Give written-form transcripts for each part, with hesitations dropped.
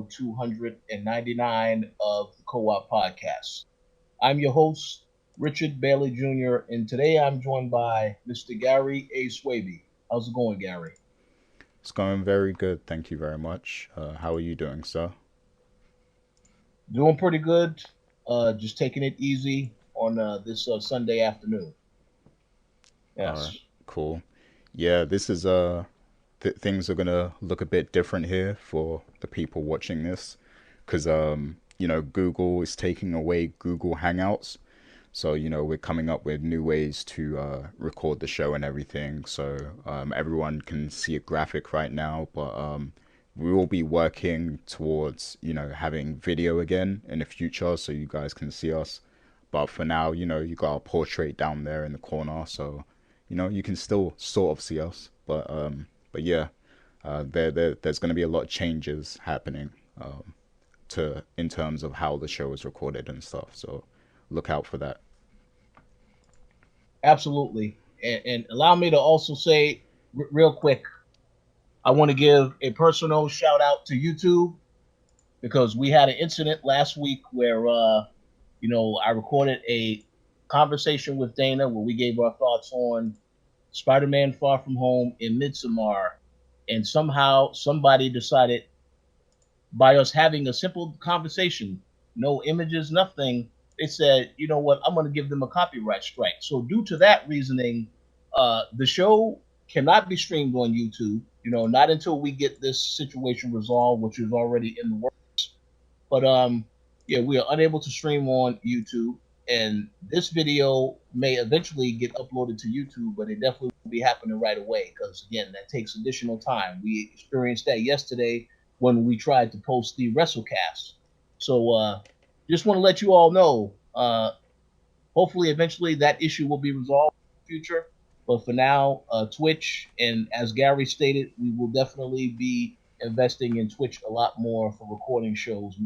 299 of the Co-op Podcast. I'm your host, Richard Bailey Jr., and today I'm joined by Mr. Gary A. Swaby. How's it going, Gary? It's going very good, thank you very much. How are you doing, sir? Doing pretty good. Just taking it easy on this Sunday afternoon. All right, Yes, cool. Yeah, this is things are gonna look a bit different here for the people watching this, because Google is taking away Google Hangouts, so we're coming up with new ways to record the show and everything, so everyone can see a graphic right now, but we will be working towards having video again in the future, so you guys can see us. But for now, you got our portrait down there in the corner, so you can still sort of see us. But yeah, there's going to be a lot of changes happening to in terms of how the show is recorded and stuff. So look out for that. absolutely. And allow me to also say, real quick, I want to give a personal shout out to YouTube because we had an incident last week where I recorded a conversation with Dana where we gave our thoughts on Spider-Man: Far From Home and Midsommar, and somehow somebody decided by us having a simple conversation, no images, nothing, they said, you know what, I'm going to give them a copyright strike. So due to that reasoning, the show cannot be streamed on YouTube. Not until we get this situation resolved, which is already in the works. But yeah, we are unable to stream on YouTube, and this video may eventually get uploaded to YouTube, but it definitely will be happening right away because again, that takes additional time. We experienced that yesterday when we tried to post the WrestleCast. So just want to let you all know. Hopefully, eventually that issue will be resolved in the future. But for now, Twitch, and as Gary stated, we will definitely be investing in Twitch a lot more for recording shows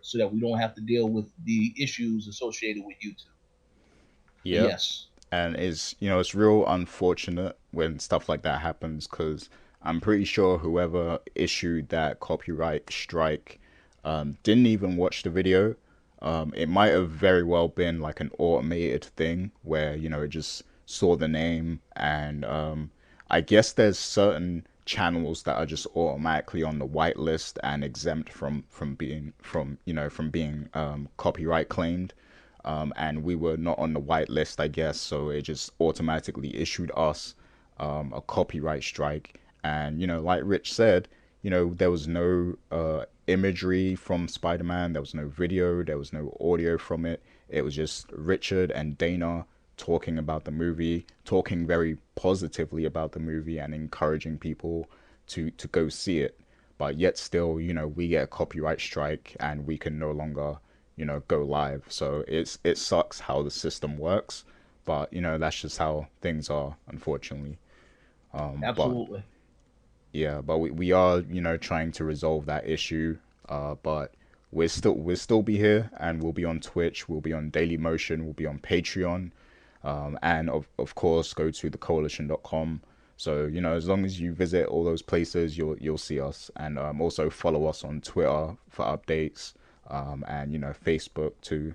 so that we don't have to deal with the issues associated with YouTube. But Yep. yes, And it's real unfortunate when stuff like that happens, because I'm pretty sure whoever issued that copyright strike didn't even watch the video. It might have very well been like an automated thing where it just saw the name, and I guess there's certain channels that are just automatically on the whitelist and exempt from being copyright claimed, and we were not on the white list, I guess. So it just automatically issued us a copyright strike. And like Rich said, there was no imagery from Spider-Man. There was no video. There was no audio from it. It was just Richard and Dana talking about the movie, talking very positively about the movie, and encouraging people to go see it. But yet still, we get a copyright strike and we can no longer go live. So it sucks how the system works, but that's just how things are, unfortunately. But absolutely. yeah, but we are trying to resolve that issue. But we'll still be here, and we'll be on Twitch, we'll be on Daily Motion, we'll be on Patreon, and of course go to the Koalition.com. So as long as you visit all those places, you'll see us, and also follow us on Twitter for updates, and Facebook too.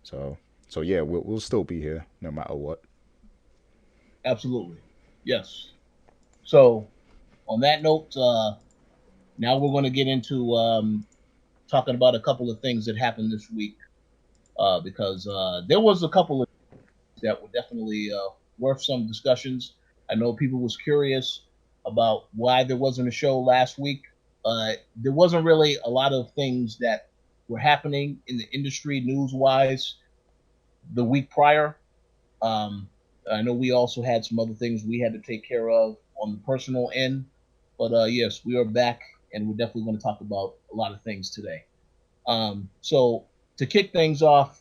So yeah, we'll still be here no matter what. Absolutely. Yes. So on that note, now we're going to get into talking about a couple of things that happened this week because there was a couple of that were definitely worth some discussions. I know people was curious about why there wasn't a show last week. There wasn't really a lot of things that were happening in the industry news wise the week prior. Um, I know we also had some other things we had to take care of on the personal end, but yes, we are back, and we're definitely going to talk about a lot of things today. So to kick things off,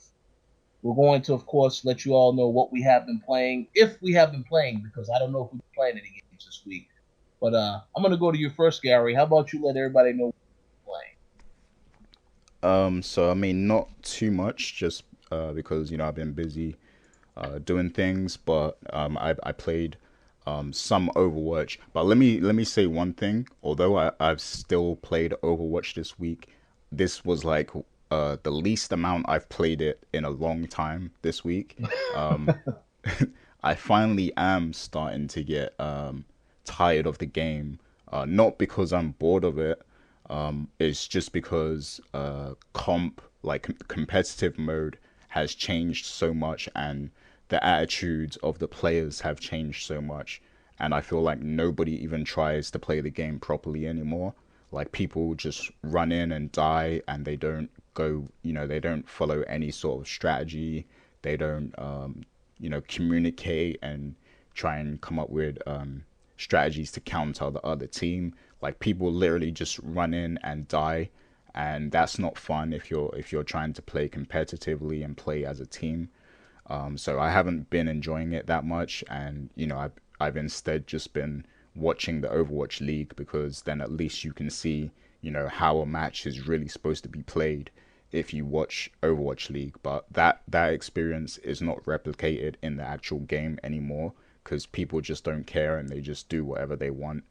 we're going to, of course, let you all know what we have been playing, if we have been playing, because I don't know if we've been playing any games this week. But I'm going to go to you first, Gary. How about you let everybody know what you're playing? So I mean, not too much, just because I've been busy doing things, but I played some Overwatch. But let me say one thing. Although I've still played Overwatch this week, this was like the least amount I've played it in a long time this week. Um, I finally am starting to get tired of the game. Not because I'm bored of it. It's just because competitive mode has changed so much, and the attitudes of the players have changed so much. And I feel like nobody even tries to play the game properly anymore. Like people just run in and die, and they don't go, they don't follow any sort of strategy. They don't, communicate and try and come up with strategies to counter the other team. Like people literally just run in and die, and that's not fun if you're trying to play competitively and play as a team. So I haven't been enjoying it that much, and I've instead just been watching the Overwatch League, because then at least you can see how a match is really supposed to be played if you watch Overwatch League. But that experience is not replicated in the actual game anymore, because people just don't care and they just do whatever they want.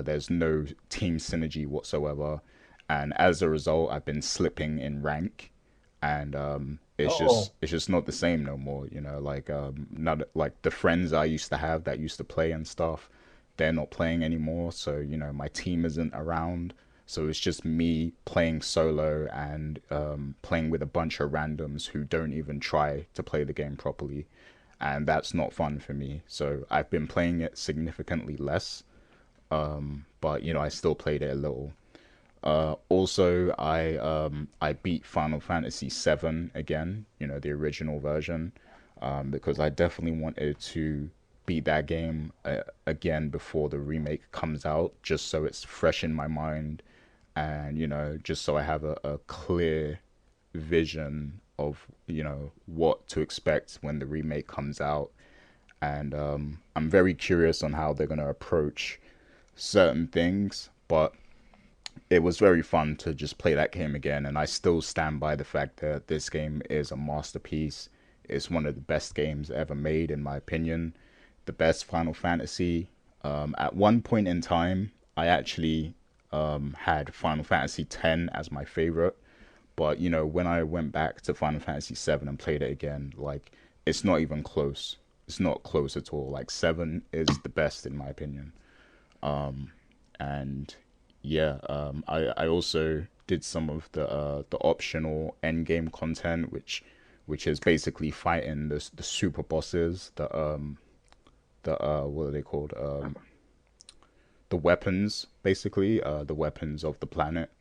There's no team synergy whatsoever, and as a result, I've been slipping in rank, and it's just Oh, it's just not the same no more. Like not like the friends I used to have that used to play and stuff. They're not playing anymore, so my team isn't around. So it's just me playing solo and playing with a bunch of randoms who don't even try to play the game properly, and that's not fun for me. So I've been playing it significantly less, but I still played it a little. Also, I beat Final Fantasy VII again, the original version, because I definitely wanted to beat that game again before the remake comes out, just so it's fresh in my mind, and just so I have a clear vision of what to expect when the remake comes out. And I'm very curious on how they're going to approach certain things, but it was very fun to just play that game again, and I still stand by the fact that this game is a masterpiece. It's one of the best games ever made, in my opinion. The best Final Fantasy. At one point in time, I actually had Final Fantasy X as my favorite, but when I went back to Final Fantasy VII and played it again, like it's not even close. It's not close at all. Like Seven is the best in my opinion. And yeah, I also did some of the optional end game content, which is basically fighting the super bosses, the what are they called? The weapons, basically, the weapons of the planet.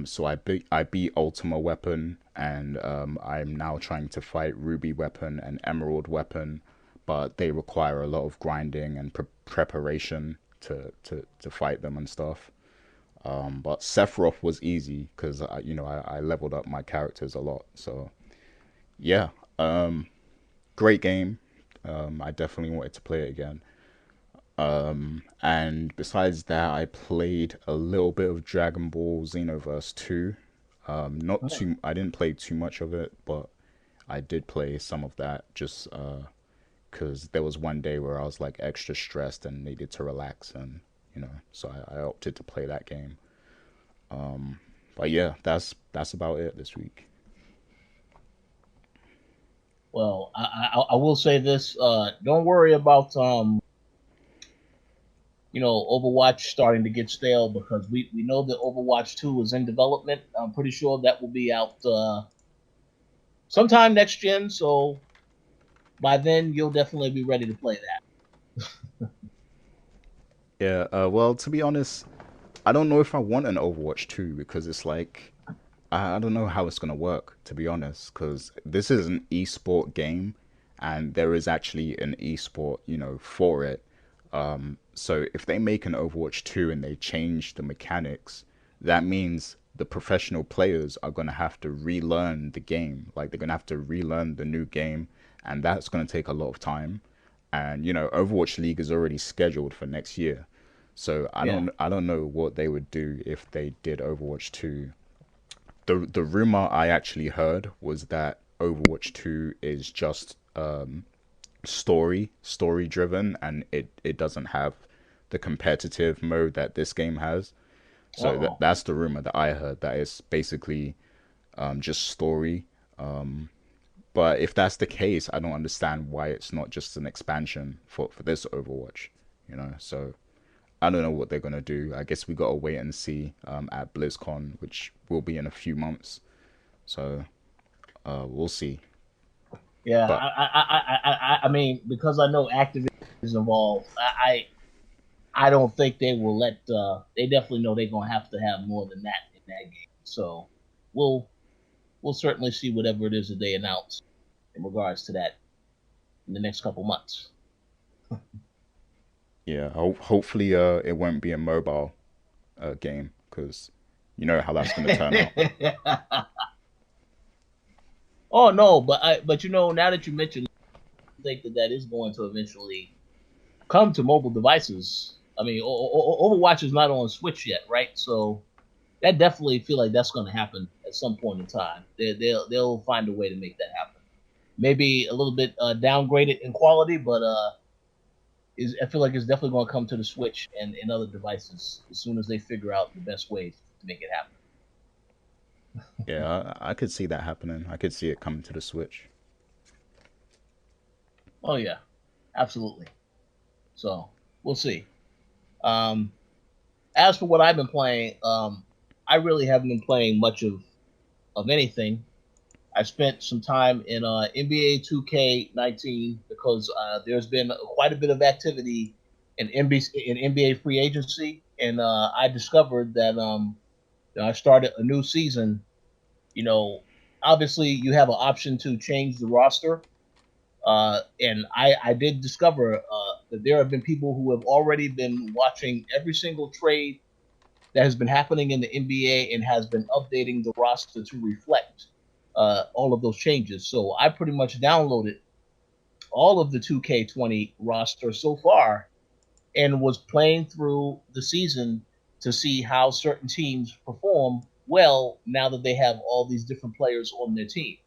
So I beat Ultima Weapon, and I'm now trying to fight Ruby Weapon and Emerald Weapon, but they require a lot of grinding and preparation to fight them and stuff. But Sephiroth was easy because I leveled up my characters a lot. So yeah, great game. I definitely wanted to play it again. And besides that, I played a little bit of Dragon Ball Xenoverse 2. Not oh. too. I didn't play too much of it, but I did play some of that just because there was one day where I was like extra stressed and needed to relax, and so I opted to play that game. But yeah, that's about it this week. Well, I will say this. Don't worry about Overwatch starting to get stale, because we know that Overwatch 2 is in development. I'm pretty sure that will be out sometime next gen. So by then, you'll definitely be ready to play Yeah, well, to be honest, I don't know if I want an Overwatch 2 because it's like I don't know how it's gonna work, to be honest, because this is an esport game, and there is actually an esport, for it. So if they make an Overwatch 2 and they change the mechanics, that means the professional players are gonna have to relearn the game. Like they're gonna have to relearn the new game, and that's gonna take a lot of time. And Overwatch League is already scheduled for next year. So I that. don't I don't know what they would do if they did Overwatch 2. The rumor I actually heard was that Overwatch 2 is just story driven, and it doesn't have the competitive mode that this game has. So Uh-oh. that's the rumor that I heard, that it's basically just story. But if that's the case, I don't understand why it's not just an expansion for this Overwatch, you know. So I don't know what they're gonna do. I guess we gotta wait and see at BlizzCon, which will be in a few months. So we'll see. Yeah, But I mean, because I know Activision is involved, I don't think they will let. They definitely know they're gonna have to have more than that in that game. So we'll we'll certainly see whatever it is that they announce in regards to that in the next couple months. yeah, hopefully it won't be a mobile game, because you know how that's gonna turn out. Oh no, but now that you mentioned, I think that that is going to eventually come to mobile devices. I mean, Overwatch is not on Switch yet, right? So that definitely feel like that's going to happen at some point in time. They'll find a way to make that happen. Maybe a little bit downgraded in quality, but I feel like it's definitely going to come to the Switch and other devices as soon as they figure out the best ways to make it happen. Yeah, I could see that happening. I could see it coming to the Switch. Oh yeah, absolutely. So we'll see. Um, as for what I've been playing, I really haven't been playing much of anything. I spent some time in NBA 2K19 because there's been quite a bit of activity in NBA free agency, and I discovered that I started a new season. You know, obviously you have an option to change the roster, and I did discover that there have been people who have already been watching every single trade that has been happening in the NBA and has been updating the roster to reflect all of those changes. So I pretty much downloaded all of the 2K20 roster so far and was playing through the season to see how certain teams perform well now that they have all these different players on their team.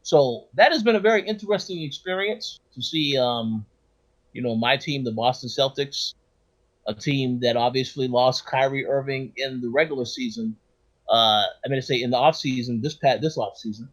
So that has been a very interesting experience to see, my team, the Boston Celtics, a team that obviously lost Kyrie Irving in the regular season. I mean to say in the off season, this off season,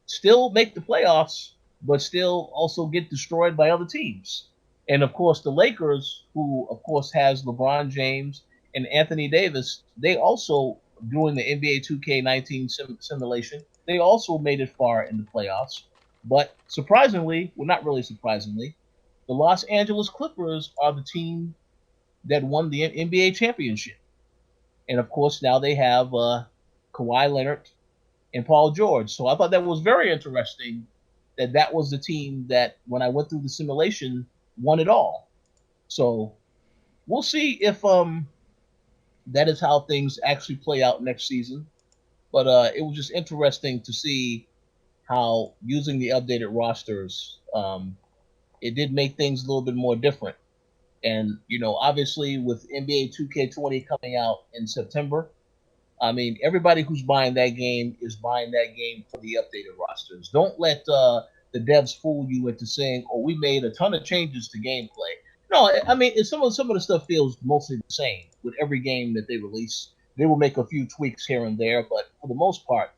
still make the playoffs, but still also get destroyed by other teams. And of course, the Lakers, who of course has LeBron James and Anthony Davis, they also doing the NBA 2K19 simulation. They also made it far in the playoffs, but surprisingly, well, not really surprisingly, the Los Angeles Clippers are the team that won the NBA championship. And of course, now they have Kawhi Leonard and Paul George. So I thought that was very interesting that that was the team that, when I went through the simulation, won it all. So we'll see if that is how things actually play out next season. But it was just interesting to see how using the updated rosters, it did make things a little bit more different. And obviously with NBA 2K20 coming out in September, I mean everybody who's buying that game is buying that game for the updated rosters. Don't let the devs fool you into saying, "Oh, we made a ton of changes to gameplay." No, I mean some of the stuff feels mostly the same with every game that they release. They will make a few tweaks here and there, but for the most part,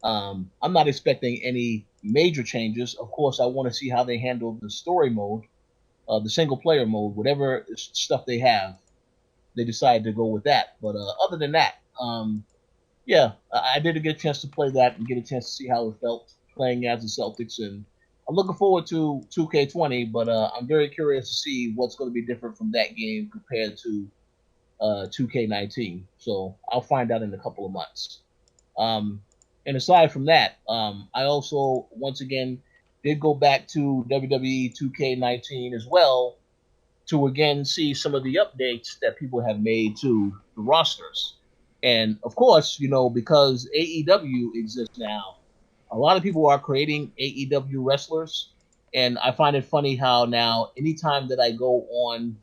I'm not expecting any major changes. Of course, I want to see how they handle the story mode, the single player mode, whatever stuff they have, they decided to go with that. But other than that, yeah, I did get a chance to play that and get a chance to see how it felt playing as the Celtics, and I'm looking forward to 2K20. But I'm very curious to see what's going to be different from that game compared to 2K19. So I'll find out in a couple of months. Um, and aside from that, I also once again did go back to WWE 2K19 as well to again see some of the updates that people have made to the rosters. And of course, because AEW exists now, a lot of people are creating AEW wrestlers. And I find it funny how now, anytime that I go on,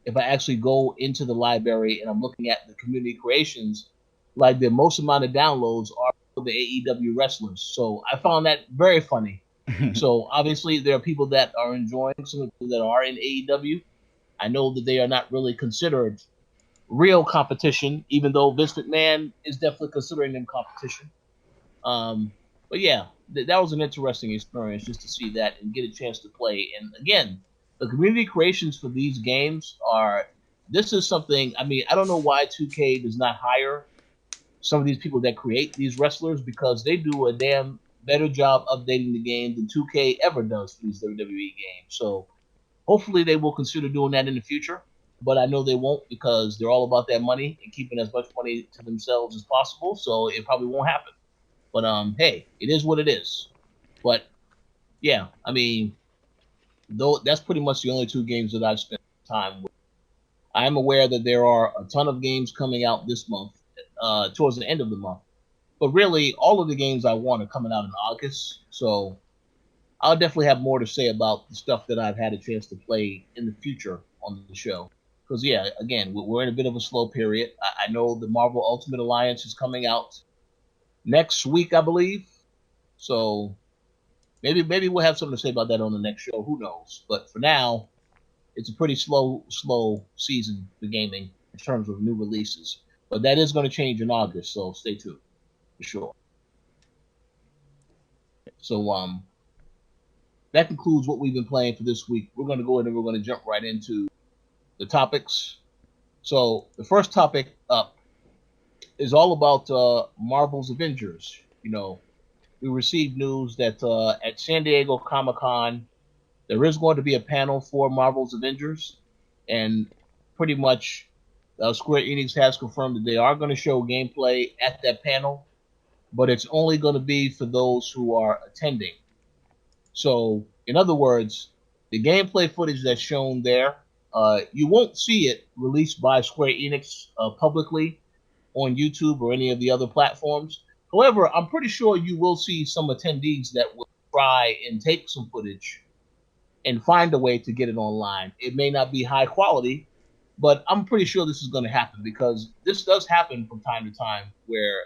if I actually go into the library and I'm looking at the community creations, like the most amount of downloads are for the AEW wrestlers. So I found that very funny So obviously there are people that are enjoying some of the people that are in AEW. I know that they are not really considered real competition, even though Vince McMahon is definitely considering them competition. Um, but yeah, that was an interesting experience just to see that and get a chance to play. And again, the community creations for these games are. This is something. I mean, I don't know why 2K does not hire some of these people that create these wrestlers because they do a damn better job updating the game than 2K ever does for these WWE games. So hopefully they will consider doing that in the future. But I know they won't because they're all about that money and keeping as much money to themselves as possible. So it probably won't happen. But hey, it is what it is. But yeah, I mean, though that's pretty much the only two games that I've spent time with. I am aware that there are a ton of games coming out this month, towards the end of the month. But really, all of the games I want are coming out in August. So I'll definitely have more to say about the stuff that I've had a chance to play in the future on the show. Because yeah, again, we're in a bit of a slow period. I know the Marvel Ultimate Alliance is coming out next week, I believe. So maybe we'll have something to say about that on the next show. Who knows? But for now, it's a pretty slow season for gaming in terms of new releases. But that is going to change in August, so stay tuned for sure. So that concludes what we've been playing for this week. We're going to go ahead and we're going to jump right into the topics. So the first topic up is all about Marvel's Avengers. You know, we received news that at San Diego Comic Con there is going to be a panel for Marvel's Avengers, and pretty much Square Enix has confirmed that they are going to show gameplay at that panel, but it's only going to be for those who are attending. So, in other words, the gameplay footage that's shown there, you won't see it released by Square Enix publicly on YouTube or any of the other platforms. However, I'm pretty sure you will see some attendees that will try and take some footage and find a way to get it online. It may not be high quality, but I'm pretty sure this is going to happen because this does happen from time to time where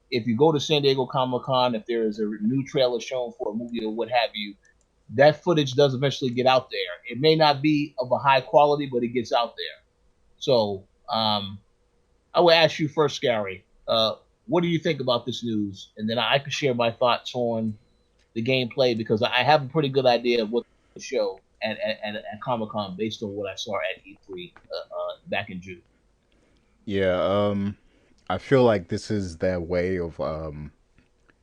if you go to San Diego Comic Con, if there is a new trailer shown for a movie or what have you, that footage does eventually get out there. It may not be of a high quality, but it gets out there. So I will ask you first, Gary. What do you think about this news? And then I can share my thoughts on the gameplay because I have a pretty good idea of what the show at Comic Con based on what I saw at E3 back in June. Yeah, I feel like this is their way of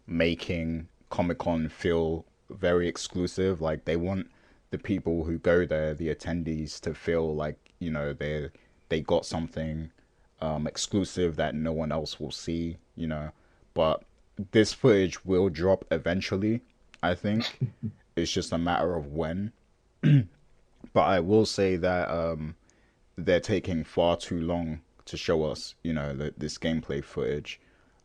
making Comic Con feel very exclusive. Like they want the people who go there, the attendees, to feel like they got something exclusive that no one else will see. But this footage will drop eventually. I think it's just a matter of when. But I will say that they're taking far too long to show us, this gameplay footage.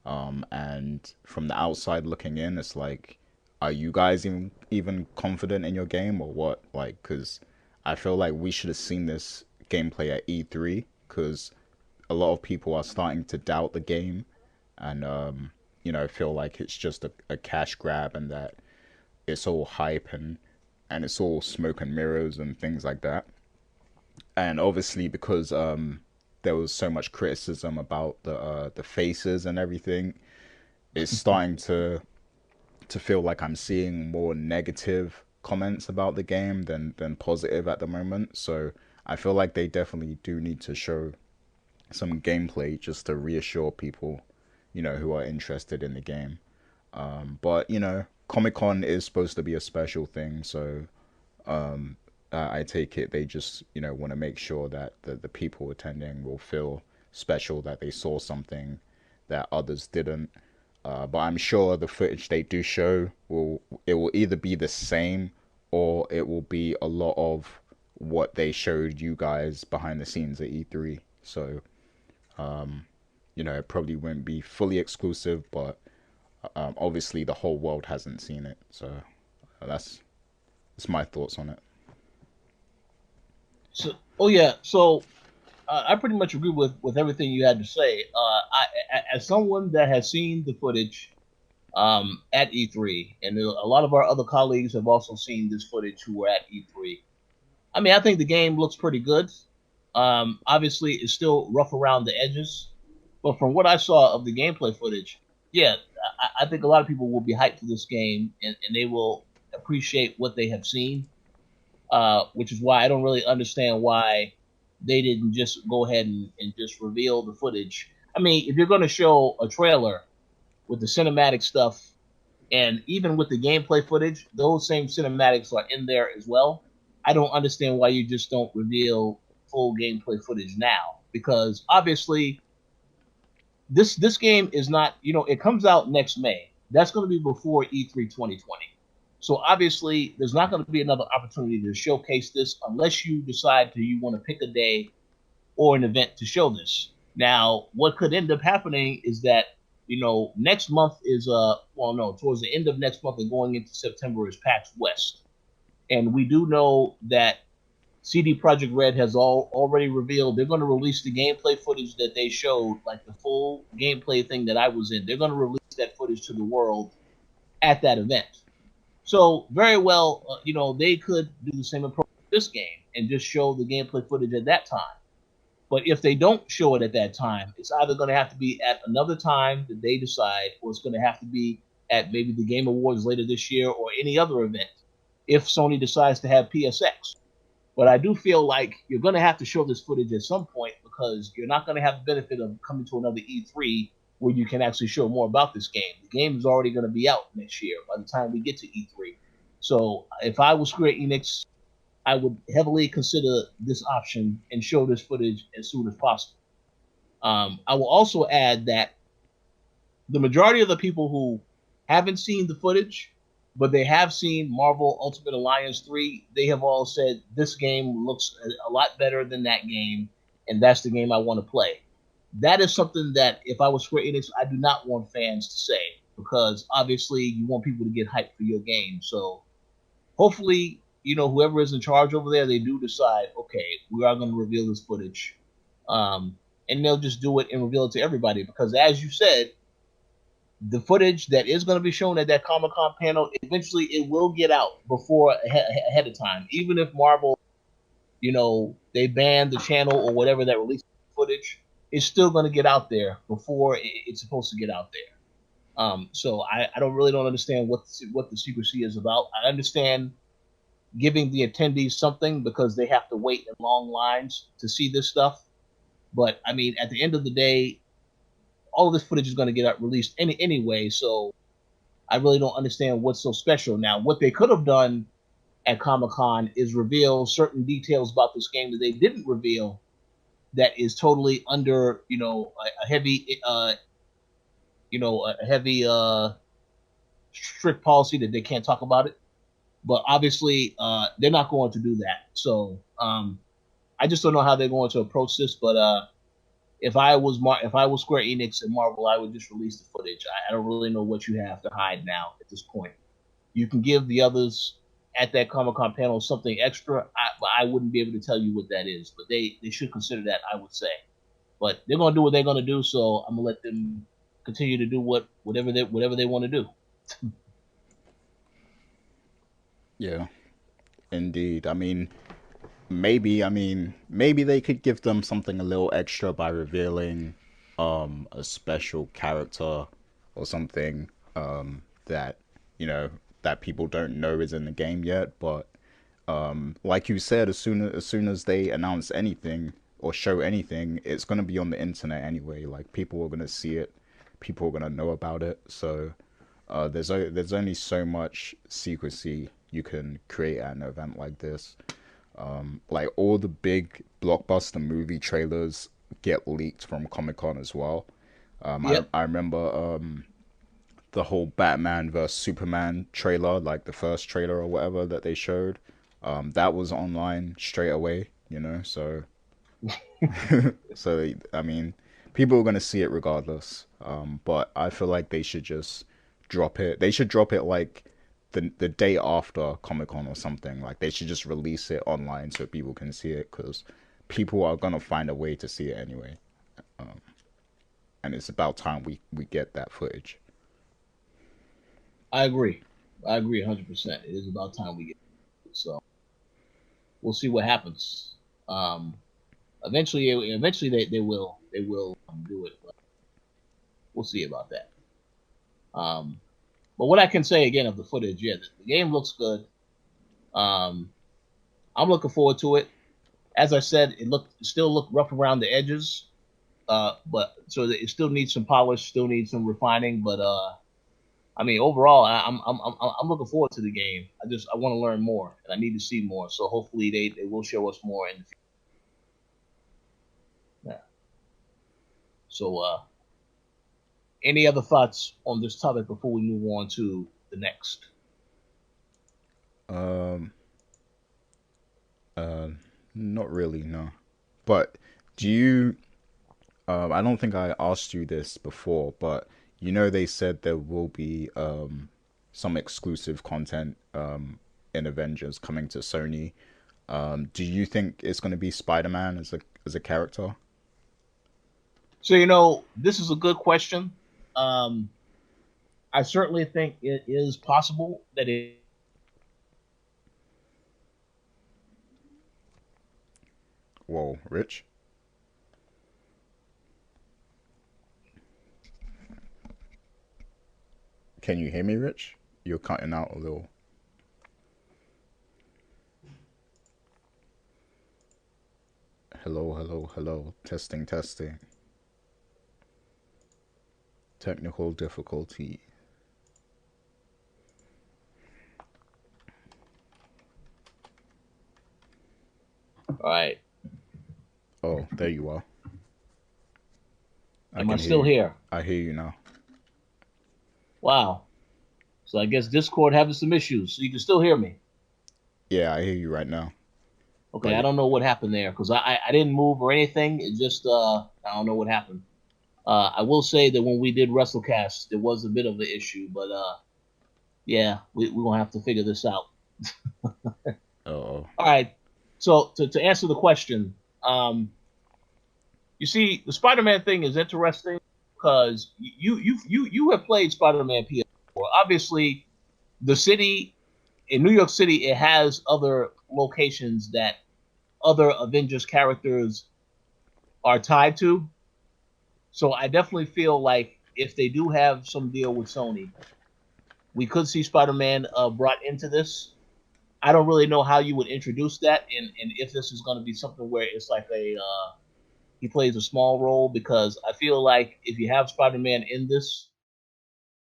And from the outside looking in, it's like, are you guys even confident in your game or what? Like, because I feel like we should have seen this gameplay at E3 because a lot of people are starting to doubt the game and, feel like it's just a cash grab and that it's all hype and it's all smoke and mirrors and things like that. And obviously because there was so much criticism about the faces and everything, it's starting to feel like I'm seeing more negative comments about the game than positive at the moment. So I feel like they definitely do need to show some gameplay just to reassure people, who are interested in the game. But Comic Con is supposed to be a special thing, so I take it they just want to make sure that the people attending will feel special, that they saw something that others didn't. But I'm sure the footage they do show will either be the same or it will be a lot of what they showed you guys behind the scenes at E3. So it probably won't be fully exclusive, but obviously the whole world hasn't seen it. So that's my thoughts on it. So, oh yeah, so I pretty much agree with everything you had to say. As someone that has seen the footage, at E3, and a lot of our other colleagues have also seen this footage who were at E3. I mean, I think the game looks pretty good. Obviously, it's still rough around the edges, but from what I saw of the gameplay footage, yeah, I think a lot of people will be hyped for this game, and they will appreciate what they have seen. Which is why I don't really understand why they didn't just go ahead and just reveal the footage. I mean, if you're going to show a trailer with the cinematic stuff and even with the gameplay footage, those same cinematics are in there as well. I don't understand why you just don't reveal full gameplay footage now, because obviously this game is not, it comes out next May. That's going to be before E3 2020. So obviously there's not going to be another opportunity to showcase this unless you decide to you want to pick a day or an event to show this. Now, what could end up happening is that next month is well, no, towards the end of next month and going into September is PAX West, and we do know that CD Projekt Red has already revealed they're going to release the gameplay footage that they showed, like the full gameplay thing that I was in. They're going to release that footage to the world at that event. So very well, they could do the same approach to this game and just show the gameplay footage at that time. But if they don't show it at that time, it's either going to have to be at another time that they decide, or it's going to have to be at maybe the Game Awards later this year or any other event if Sony decides to have PSX. But I do feel like you're going to have to show this footage at some point because you're not going to have the benefit of coming to another E3 where you can actually show more about this game. The game is already going to be out next year by the time we get to E3. So if I was Square Enix, I would heavily consider this option and show this footage as soon as possible. I will also add that the majority of the people who haven't seen the footage, but they have seen Marvel Ultimate Alliance 3, they have all said this game looks a lot better than that game, and that's the game I want to play. That is something that if I was Square Enix, I do not want fans to say because obviously you want people to get hyped for your game. So hopefully, whoever is in charge over there, they do decide, okay, we are going to reveal this footage. And they'll just do it and reveal it to everybody because as you said, the footage that is going to be shown at that Comic Con panel, eventually it will get out before ahead of time. Even if Marvel, they ban the channel or whatever that releases footage, it's still going to get out there before it's supposed to get out there. So I don't really don't understand what the secrecy is about. I understand giving the attendees something because they have to wait in long lines to see this stuff. But I mean, at the end of the day, all of this footage is going to get released anyway. So I really don't understand what's so special. Now, what they could have done at Comic Con is reveal certain details about this game that they didn't reveal. That is totally under, a heavy, a heavy strict policy that they can't talk about it. But obviously, they're not going to do that. So I just don't know how they're going to approach this. But if I was Square Enix and Marvel, I would just release the footage. I don't really know what you have to hide now at this point. You can give the others at that Comic Con panel something extra. I wouldn't be able to tell you what that is, but they should consider that. I would say, but they're gonna do what they're gonna do. So I'm gonna let them continue to do whatever they want to do. Yeah, indeed. Maybe they could give them something a little extra by revealing a special character or something that you know that people don't know is in the game yet. But like you said, as soon as they announce anything or show anything, it's gonna be on the internet anyway. Like people are gonna see it, people are gonna know about it. So there's only so much secrecy you can create at an event like this. Like all the big blockbuster movie trailers get leaked from Comic Con as well. Yep. I remember the whole Batman vs Superman trailer, like the first trailer or whatever that they showed. That was online straight away, So I mean, people are gonna see it regardless. But I feel like they should just drop it. They should drop it like the day after Comic Con or something. Like they should just release it online so people can see it because people are gonna find a way to see it anyway. And it's about time we get that footage. I agree. I agree 100%. It is about time we get it. So we'll see what happens. Um, eventually they will do it, but we'll see about that. Um, but what I can say again of the footage, yeah, the game looks good. Um, I'm looking forward to it. As I said, it still looked rough around the edges, but so it still needs some polish, still needs some refining. But I mean, overall, I'm looking forward to the game. I want to learn more, and I need to see more. So hopefully they will show us more in the future. Yeah. So any other thoughts on this topic before we move on to the next? Um, uh, Not really, no. But do you? I don't think I asked you this before, but you know they said there will be some exclusive content in Avengers coming to Sony. Do you think it's going to be Spider-Man as a character? So this is a good question. Um, I certainly think it is possible that it. Whoa, Rich, can you hear me, Rich? You're cutting out a little. Hello, hello, hello. Testing, testing. Technical difficulty. All right. Oh, there you are. I Am I can hear still you. here? I hear you now. Wow. So I guess Discord having some issues. So you can still hear me. Yeah, I hear you right now. Okay, I But don't know what happened there because I didn't move or anything. It just I don't know what happened. I will say that when we did WrestleCast, there was a bit of an issue, but yeah, we're gonna have to figure this out. oh, All right. So to answer the question, um, you see, the Spider-Man thing is interesting because you have played Spider-Man PS4. Obviously, the city in New York City it has other locations that other Avengers characters are tied to. So I definitely feel like if they do have some deal with Sony, we could see Spider-Man brought into this. I don't really know how you would introduce that, and if this is going to be something where it's like a he plays a small role because I feel like if you have Spider-Man in this,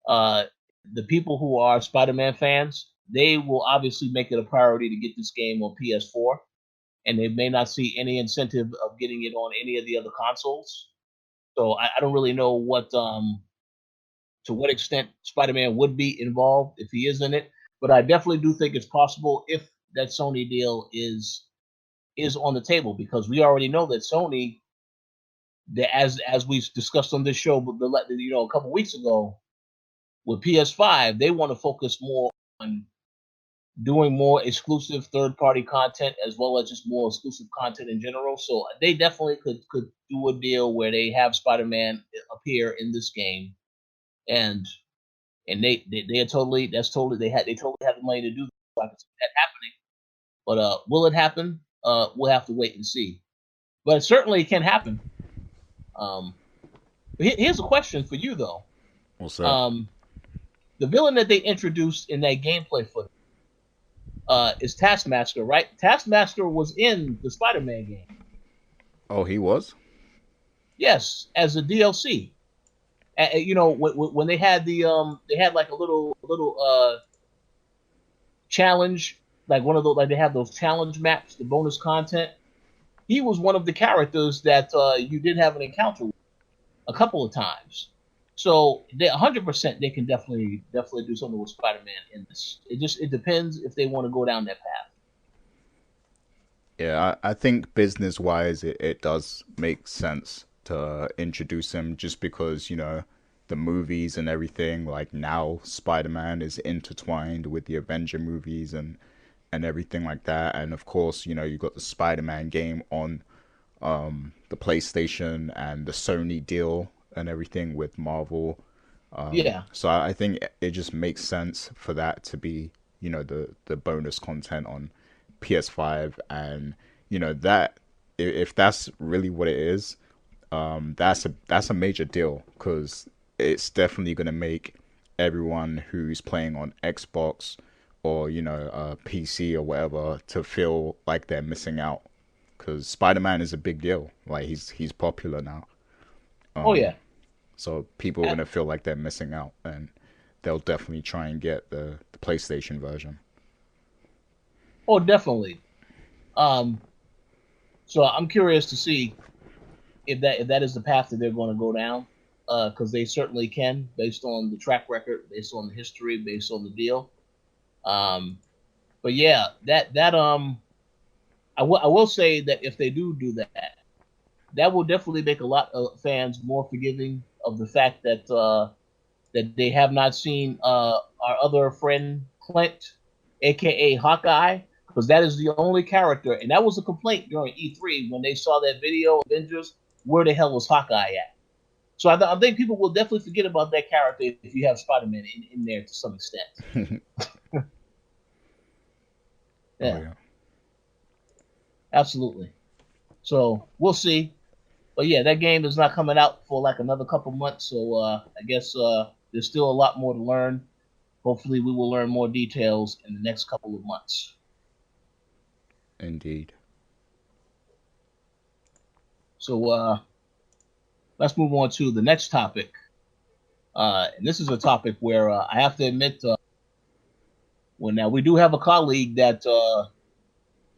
uh, the people who are Spider-Man fans, they will obviously make it a priority to get this game on PS4, and they may not see any incentive of getting it on any of the other consoles. So I don't really know what to what extent Spider-Man would be involved if he is in it, but I definitely do think it's possible if that Sony deal is on the table because we already know that Sony, as we discussed on this show, a couple weeks ago with PS5, they want to focus more on doing more exclusive third-party content as well as just more exclusive content in general. So they definitely could do a deal where they have Spider-Man appear in this game, and they are totally they totally have the money to do that. So I can see that happening. But will it happen? We'll have to wait and see. But certainly it can happen. Um, here's a question for you though. what's that? Um, the villain that they introduced in that gameplay footage is Taskmaster, right? Taskmaster was in the Spider-Man game. Oh, he was. Yes, as a DLC. When they had like a little challenge, like one of those, like they have those challenge maps, the bonus content. He was one of the characters that you did have an encounter with a couple of times. So they 100% they can definitely do something with Spider-Man in this. It depends if they want to go down that path. Yeah, I think business wise, it does make sense to introduce him just because, the movies and everything, like now Spider Man is intertwined with the Avenger movies and everything like that. And of course, you got the Spider Man game on the PlayStation and the Sony deal and everything with Marvel. Yeah. So I think it just makes sense for that to be, the bonus content on PS5, and that if that's really what it is, that's a major deal because it's definitely gonna make everyone who's playing on Xbox or PC or whatever to feel like they're missing out because Spider-Man is a big deal. Like he's popular now, Oh yeah. so people are A- gonna feel like they're missing out, and they'll definitely try and get the PlayStation version. Oh, definitely. Um, so I'm curious to see if that is the path that they're going to go down, because they certainly can, based on the track record, based on the history, based on the deal. Um, but yeah, I will say that if they do that, that will definitely make a lot of fans more forgiving of the fact that they have not seen our other friend Clint, aka Hawkeye, because that is the only character, and that was a complaint during E3 when they saw that video Avengers. Where the hell was Hawkeye at? So I think people will definitely forget about that character if you have Spider-Man in there to some extent. Oh Yeah, yeah, absolutely. So we'll see. But yeah, that game is not coming out for like another couple months. So I guess there's still a lot more to learn. Hopefully, we will learn more details in the next couple of months. indeed. So let's move on to the next topic. And this is a topic where I have to admit, well, now we do have a colleague that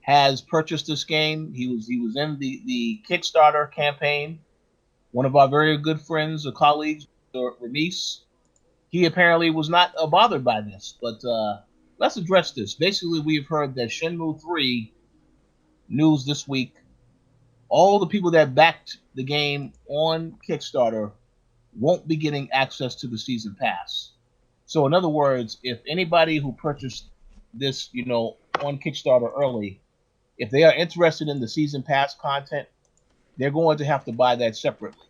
has purchased this game. He was in the Kickstarter campaign. One of our very good friends or colleagues, Remise, he apparently was not bothered by this. But let's address this. Basically, we've heard that Shenmue 3 news this week. All the people that backed the game on Kickstarter won't be getting access to the season pass. So, in other words, if anybody who purchased this, on Kickstarter early, if they are interested in the season pass content, they're going to have to buy that separately.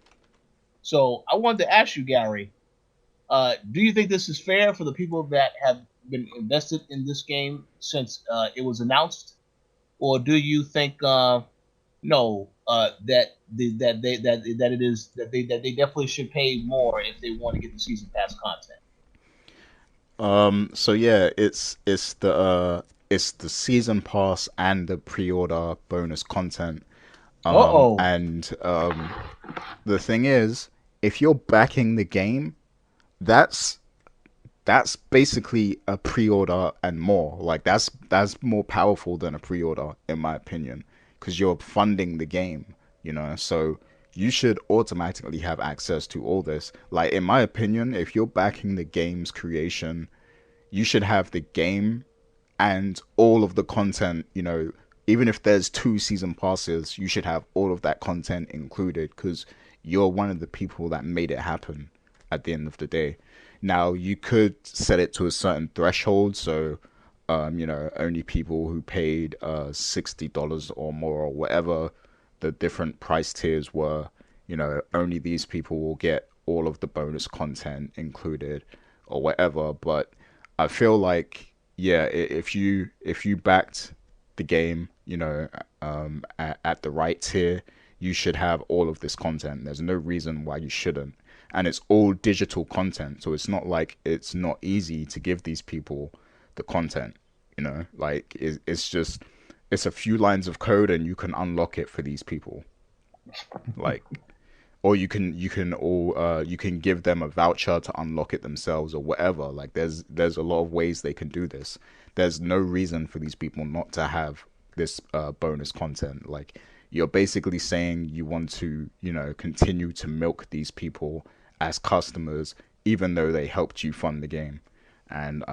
So, I wanted to ask you, Gary, do you think this is fair for the people that have been invested in this game since it was announced, or do you think no, that it is that they definitely should pay more if they want to get the season pass content? So yeah, it's the season pass and the pre-order bonus content. Uh oh. And the thing is, if you're backing the game, that's that's basically a pre-order and more. Like that's more powerful than a pre-order in my opinion, because you're funding the game, So you should automatically have access to all this. Like in my opinion, if you're backing the game's creation, you should have the game and all of the content, even if there's two season passes, you should have all of that content included because you're one of the people that made it happen at the end of the day. Now, you could set it to a certain threshold, so only people who paid $60 or more or whatever the different price tiers were, only these people will get all of the bonus content included or whatever. But I feel like, yeah, if you backed the game, at the right tier, you should have all of this content. There's no reason why you shouldn't. And it's all digital content, so it's not like it's not easy to give these people the content. Like it's just it's a few lines of code and you can unlock it for these people. Like, or you can give them a voucher to unlock it themselves or whatever. Like there's a lot of ways they can do this. There's no reason for these people not to have this bonus content. Like you're basically saying you want to continue to milk these people as customers even though they helped you fund the game. And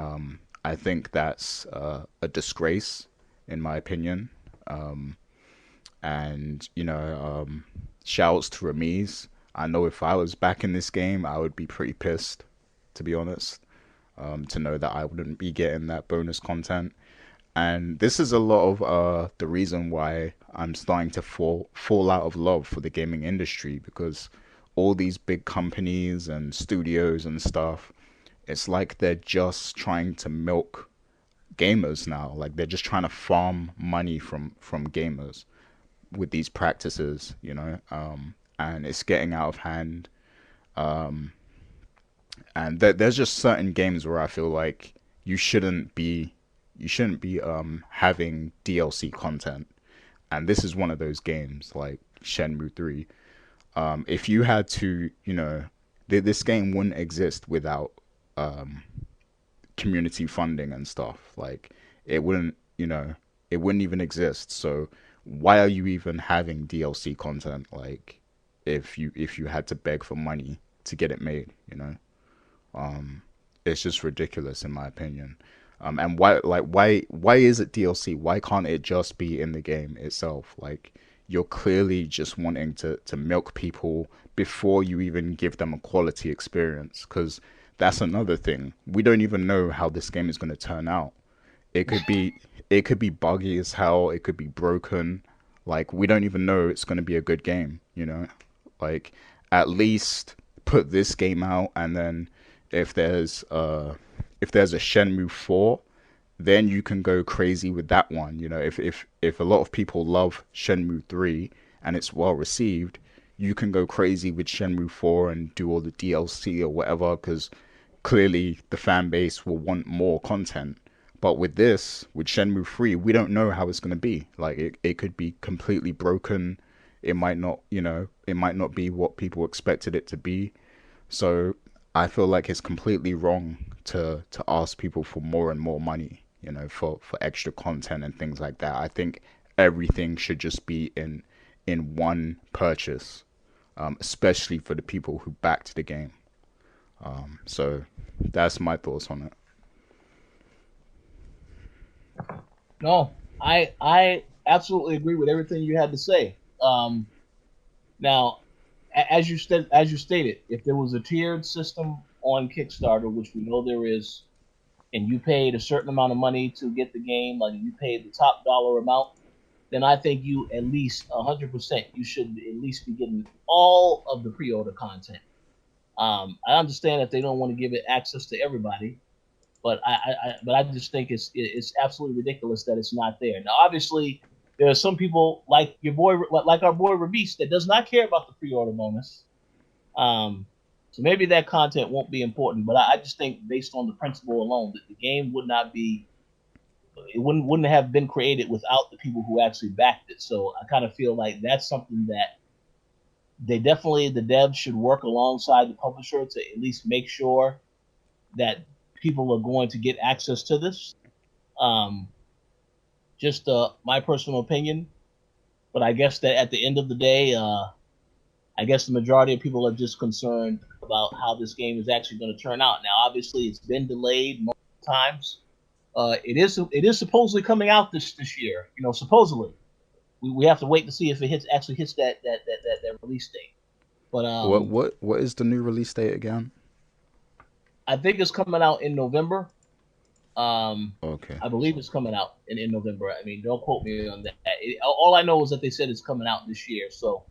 I think that's a disgrace in my opinion. And shouts to Ramiz. I know if I was back in this game, I would be pretty pissed, to be honest, to know that I wouldn't be getting that bonus content. And this is a lot of the reason why I'm starting to fall out of love for the gaming industry, because all these big companies and studios and stuff, it's like they're just trying to milk gamers now. Like they're just trying to farm money from gamers with these practices, you know. And it's getting out of hand. And there's just certain games where I feel like you shouldn't be you shouldn't be having DLC content. And this is one of those games like Shenmue 3. If you had to, you know, this game wouldn't exist without community funding and stuff. Like it wouldn't, you know, it wouldn't even exist. So why are you even having DLC content? Like if you had to beg for money to get it made, you know, it's just ridiculous in my opinion. And why is it DLC? Why can't it just be in the game itself? Like you're clearly just wanting to milk people before you even give them a quality experience. Because that's another thing. We don't even know how this game is going to turn out. It could be it could be buggy as hell. It could be broken. Like we don't even know it's going to be a good game. You know, like at least put this game out, and then if there's if there's a Shenmue 4, then you can go crazy with that one. You know, if a lot of people love Shenmue 3 and it's well received, you can go crazy with Shenmue 4 and do all the DLC or whatever, because clearly the fan base will want more content. But with this, with Shenmue 3, we don't know how it's going to be. Like it could be completely broken. It might not, you know, it might not be what people expected it to be. So I feel like it's completely wrong to ask people for more and more money, you know, for extra content and things like that. I think everything should just be in one purchase, especially for the people who backed the game. So that's my thoughts on it. No, I absolutely agree with everything you had to say. Now, as you stated, if there was a tiered system on Kickstarter, which we know there is, and you paid a certain amount of money to get the game, like you paid the top dollar amount, then I think you at least 100% you should at least be getting all of the pre-order content. I understand that they don't want to give it access to everybody, but I just think it's absolutely ridiculous that it's not there. Now, obviously, there are some people like your boy, like our boy Rabis, that does not care about the pre-order bonus. Um, so maybe that content won't be important, but I just think based on the principle alone, that the game would not be, it wouldn't have been created without the people who actually backed it. So I kind of feel like that's something that they definitely, the devs should work alongside the publisher to at least make sure that people are going to get access to this. Um, just my personal opinion, but I guess that at the end of the day, I guess the majority of people are just concerned about how this game is actually going to turn out. Now, obviously, it's been delayed multiple times. It is supposedly coming out this year. You know, supposedly we have to wait to see if it actually hits that release date. But What is the new release date again? I think it's coming out in November. Okay. I believe it's coming out in November. I mean, don't quote me on that. All I know is that they said it's coming out this year. So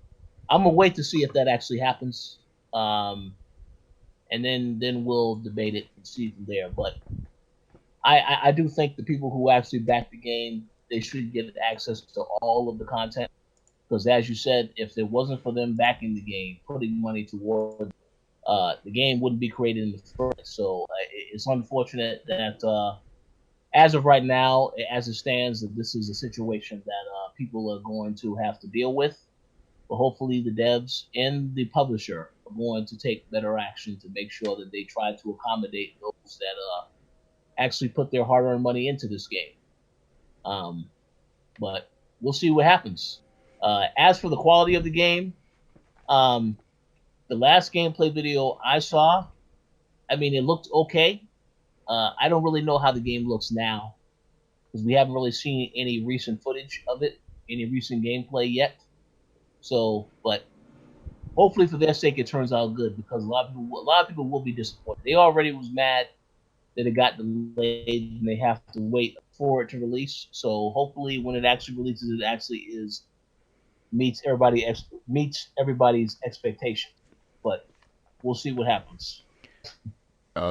I'm gonna wait to see if that actually happens. Um, and then we'll debate it and see from there. But I do think the people who actually back the game, they should get access to all of the content, because as you said, if it wasn't for them backing the game, putting money toward the game wouldn't be created in the first place. So it's unfortunate that as of right now, as it stands, that this is a situation that people are going to have to deal with. But hopefully, the devs and the publisher are going to take better action to make sure that they try to accommodate those that actually put their hard-earned money into this game. Um, but we'll see what happens. As for the quality of the game, um, the last gameplay video I saw, I mean, it looked okay. I don't really know how the game looks now because we haven't really seen any recent footage of it, any recent gameplay yet. So, but hopefully for their sake, it turns out good, because a lot of people will be disappointed. They already was mad that it got delayed and they have to wait for it to release. So hopefully, when it actually releases, it actually is meets everybody's expectation. but we'll see what happens.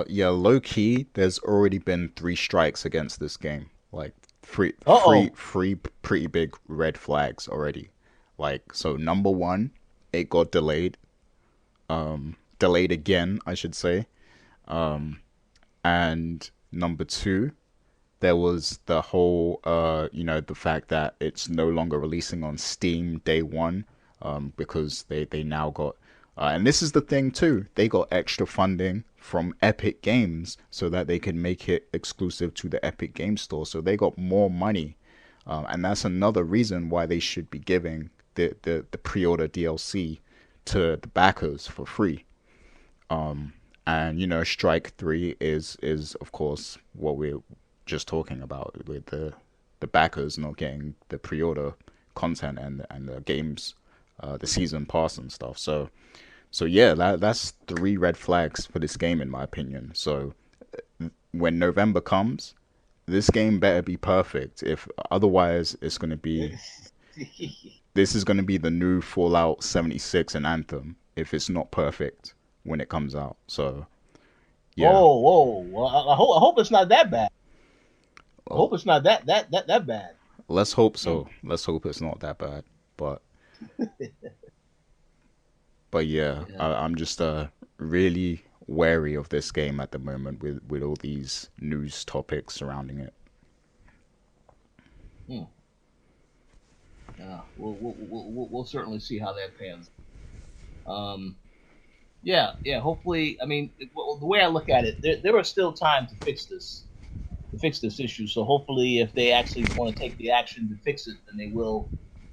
Yeah, low key, there's already been three strikes against this game. Like Uh-oh. three pretty big red flags already. Like, so number one, it got delayed. Delayed again, I should say. And number two, there was the whole, the fact that it's no longer releasing on Steam day one, because they now got, and this is the thing too, they got extra funding from Epic Games so that they can make it exclusive to the Epic Game Store. So they got more money, and that's another reason why they should be giving the pre-order DLC to the backers for free. And strike three is of course what we're just talking about, with the backers not getting the pre-order content and the games, the season pass and stuff. So yeah, that's three red flags for this game in my opinion. So when November comes, this game better be perfect. If otherwise, it's gonna be this is gonna be the new Fallout 76 and Anthem if it's not perfect when it comes out. So yeah, Oh, whoa. Well, I hope it's not that bad. I well, hope it's not that bad. let's hope Mm. so. Let's hope it's not that bad. But but yeah, Yeah. I'm just really wary of this game at the moment with all these news topics surrounding it. Mm. Yeah. We'll certainly see how that pans. Um. Yeah. Yeah. Hopefully, I mean, the way I look at it, there are still time to fix this issue. So hopefully, if they actually want to take the action to fix it, then they will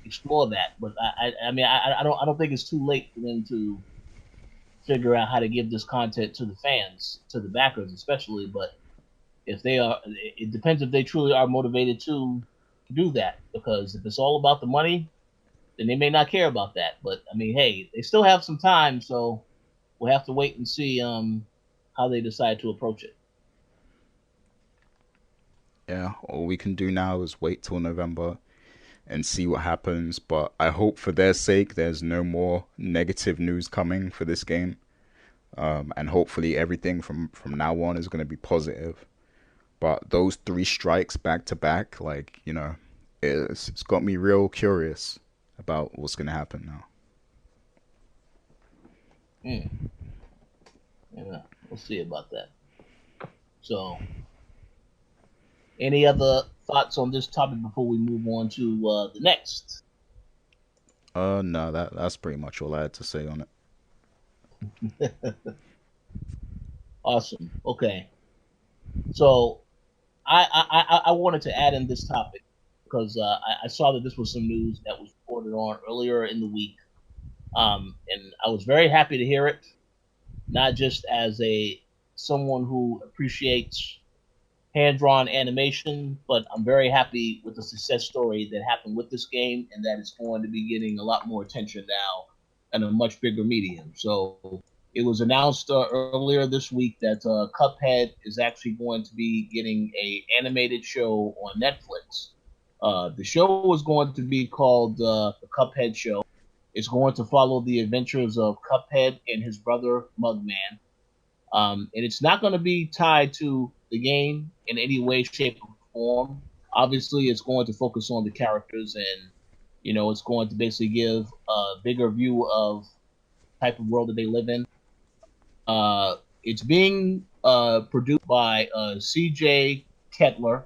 explore that. But I mean, I don't think it's too late for them to figure out how to give this content to the fans, to the backers especially. But if they are, it depends if they truly are motivated to do that. Because if it's all about the money, then they may not care about that. But I mean, hey, they still have some time, so we'll have to wait and see how they decide to approach it. Yeah, all we can do now is wait till November and see what happens. But I hope for their sake, there's no more negative news coming for this game. And hopefully everything from now on is going to be positive. But those three strikes back to back, like, it's got me real curious about what's going to happen now. Mm, yeah, we'll see about that. So, any other thoughts on this topic before we move on to the next? No, that's pretty much all I had to say on it. Awesome. Okay. So I wanted to add in this topic because I saw that this was some news that was reported on earlier in the week, and I was very happy to hear it. Not just as a someone who appreciates hand drawn animation, but I'm very happy with the success story that happened with this game, and that it's going to be getting a lot more attention now and a much bigger medium. So it was announced earlier this week that Cuphead is actually going to be getting a animated show on Netflix. The show is going to be called the Cuphead Show. It's going to follow the adventures of Cuphead and his brother Mugman. And it's not going to be tied to the game in any way, shape, or form. Obviously, it's going to focus on the characters, and it's going to basically give a bigger view of the type of world that they live in. It's being produced by C.J. Kettler,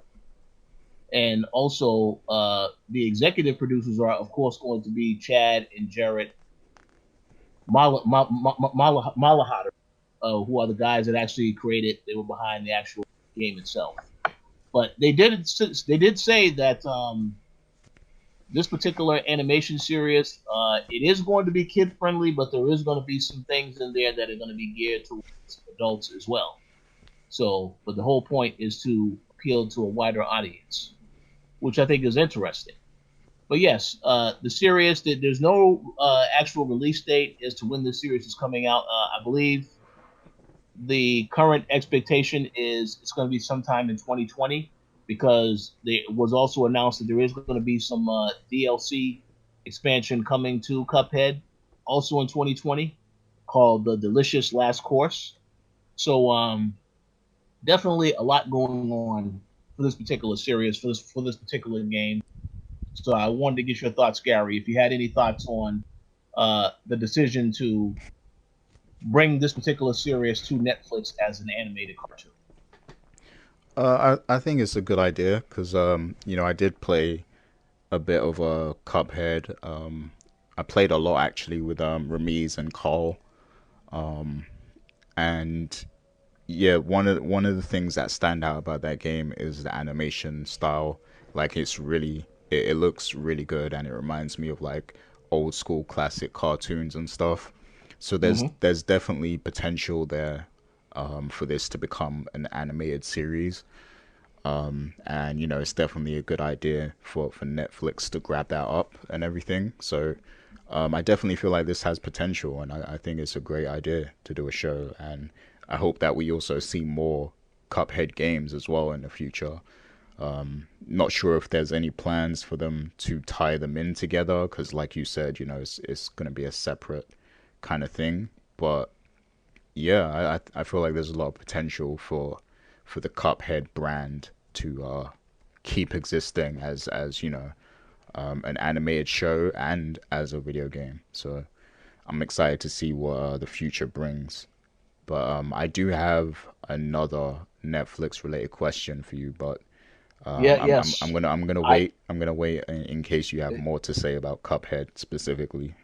and also the executive producers are, of course, going to be Chad and Jarrett Malahatter, who are the guys that actually created. They were behind the actual game itself. But they did say that this particular animation series, it is going to be kid friendly, but there is going to be some things in there that are going to be geared towards adults as well. So, but the whole point is to appeal to a wider audience, which I think is interesting. But yes, the series, there's no actual release date as to when the series is coming out. I believe the current expectation is it's going to be sometime in 2020 because it was also announced that there is going to be some DLC expansion coming to Cuphead also in 2020 called The Delicious Last Course. So definitely a lot going on for this particular series, for this particular game. So I wanted to get your thoughts, Gary. If you had any thoughts on the decision to bring this particular series to Netflix as an animated cartoon. I think it's a good idea because you know, I did play a bit of a Cuphead. I played a lot actually with Ramiz and Carl, and yeah, one of the things that stand out about that game is the animation style. Like it's really it looks really good, and it reminds me of like old school classic cartoons and stuff. So Hmm. there's definitely potential there for this to become an animated series. And you know it's definitely a good idea for Netflix to grab that up and everything. So I definitely feel like this has potential, and I think it's a great idea to do a show. And I hope that we also see more Cuphead games as well in the future. Not sure if there's any plans for them to tie them in together, because like you said, you know, it's going to be a separate kind of thing. But yeah, I feel like there's a lot of potential for the Cuphead brand to keep existing as you know, an animated show and as a video game. So I'm excited to see what the future brings. But I do have another Netflix related question for you, but Yeah, I'm yes. gonna I I'm gonna wait in case you have more to say about Cuphead specifically.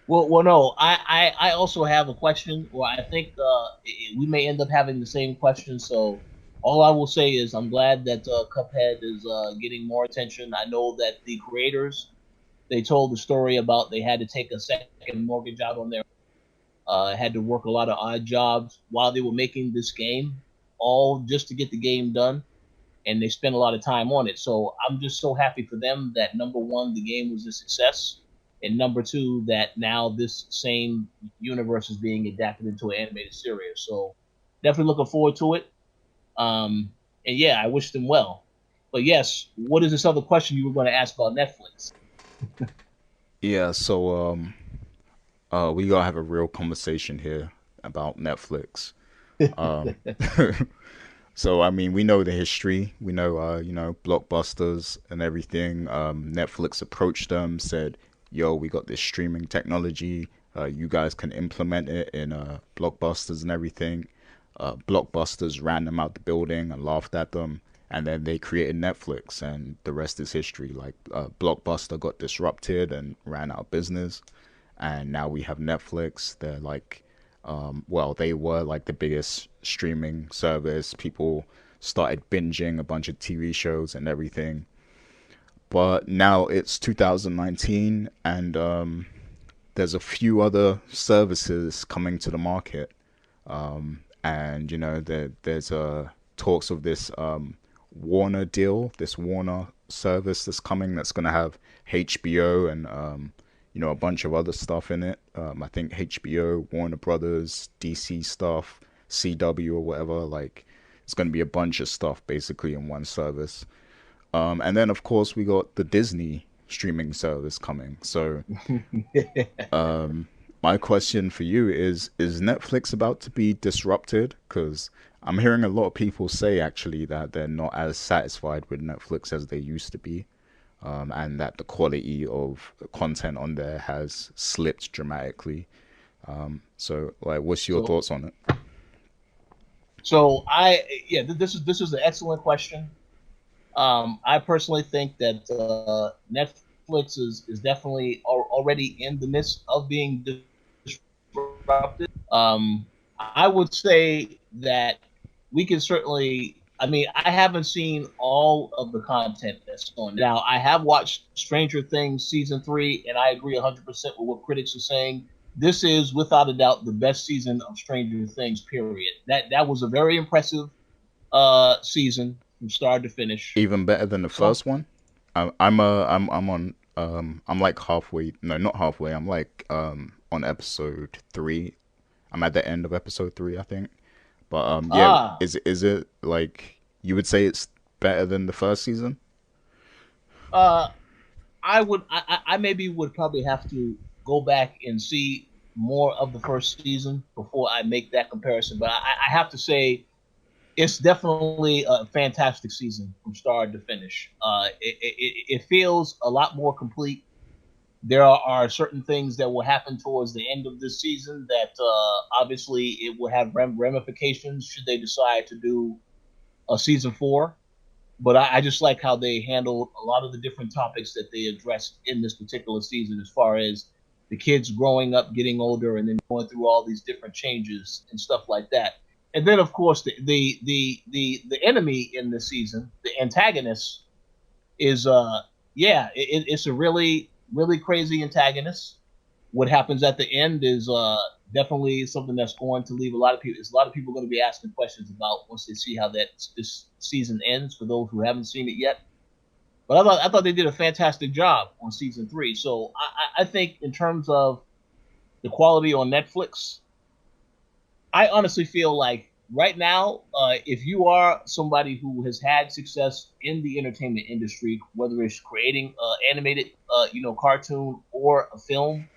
well, no. I also have a question. Well, I think we may end up having the same question. So all I will say is I'm glad that Cuphead is getting more attention. I know that the creators they told the story about they had to take a second mortgage out on their had to work a lot of odd jobs while they were making this game, all just to get the game done. And they spent a lot of time on it. So I'm just so happy for them that number one, the game was a success, and number two, that now this same universe is being adapted into an animated series. So definitely looking forward to it. And yeah, I wish them well. But yes, what is this other question you were going to ask about Netflix? Yeah, so we gotta have a real conversation here about Netflix. Um, so I mean, we know the history. We know, you know, blockbusters and everything. Netflix approached them, said, "Yo, we got this streaming technology. You guys can implement it in blockbusters and everything." Blockbusters ran them out the building and laughed at them, and then they created Netflix, and the rest is history. Like Blockbuster got disrupted and ran out of business, and now we have Netflix. They're like, well, they were like the biggest streaming service. People started binging a bunch of TV shows and everything. But now it's 2019, and there's a few other services coming to the market. And you know, there's talks of this Warner deal, this Warner service that's coming that's going to have HBO and you know, a bunch of other stuff in it. I think HBO, Warner Brothers, DC stuff, CW or whatever. Like, it's going to be a bunch of stuff basically in one service. And then of course we got the Disney streaming service coming. So my question for you is Netflix about to be disrupted? Because I'm hearing a lot of people say actually that they're not as satisfied with Netflix as they used to be, and that the quality of content on there has slipped dramatically. So, like, what's your so thoughts on it? so yeah, this is an excellent question. I personally think that Netflix is definitely already in the midst of being disrupted. I would say that we can certainly. I mean, I haven't seen all of the content that's on now. I have watched Stranger Things season three, and I agree 100% with what critics are saying. This is without a doubt the best season of Stranger Things. Period. That was a very impressive season from start to finish. Even better than the Some first one? I'm on I'm like halfway. No, not halfway. I'm like on episode 3. I'm at the end of episode 3, I think. But yeah, ah is it like you would say it's better than the first season? uh I maybe would probably have to go back and see. more of the first season before I make that comparison. But I have to say, it's definitely a fantastic season from start to finish. It feels a lot more complete. There are certain things that will happen towards the end of this season that obviously it will have ramifications should they decide to do a season four. But I just like how they handled a lot of the different topics that they addressed in this particular season, as far as the kids growing up, getting older, and then going through all these different changes and stuff like that. And then, of course, the enemy in this season, the antagonist, is yeah, it's a really crazy antagonist. What happens at the end is definitely something that's going to leave a lot of people. There's a lot of people going to be asking questions about once they see how that this season ends. For those who haven't seen it yet, but I thought they did a fantastic job on season three. So I think in terms of the quality on Netflix, I honestly feel like right now, if you are somebody who has had success in the entertainment industry, whether it's creating animated, cartoon or a film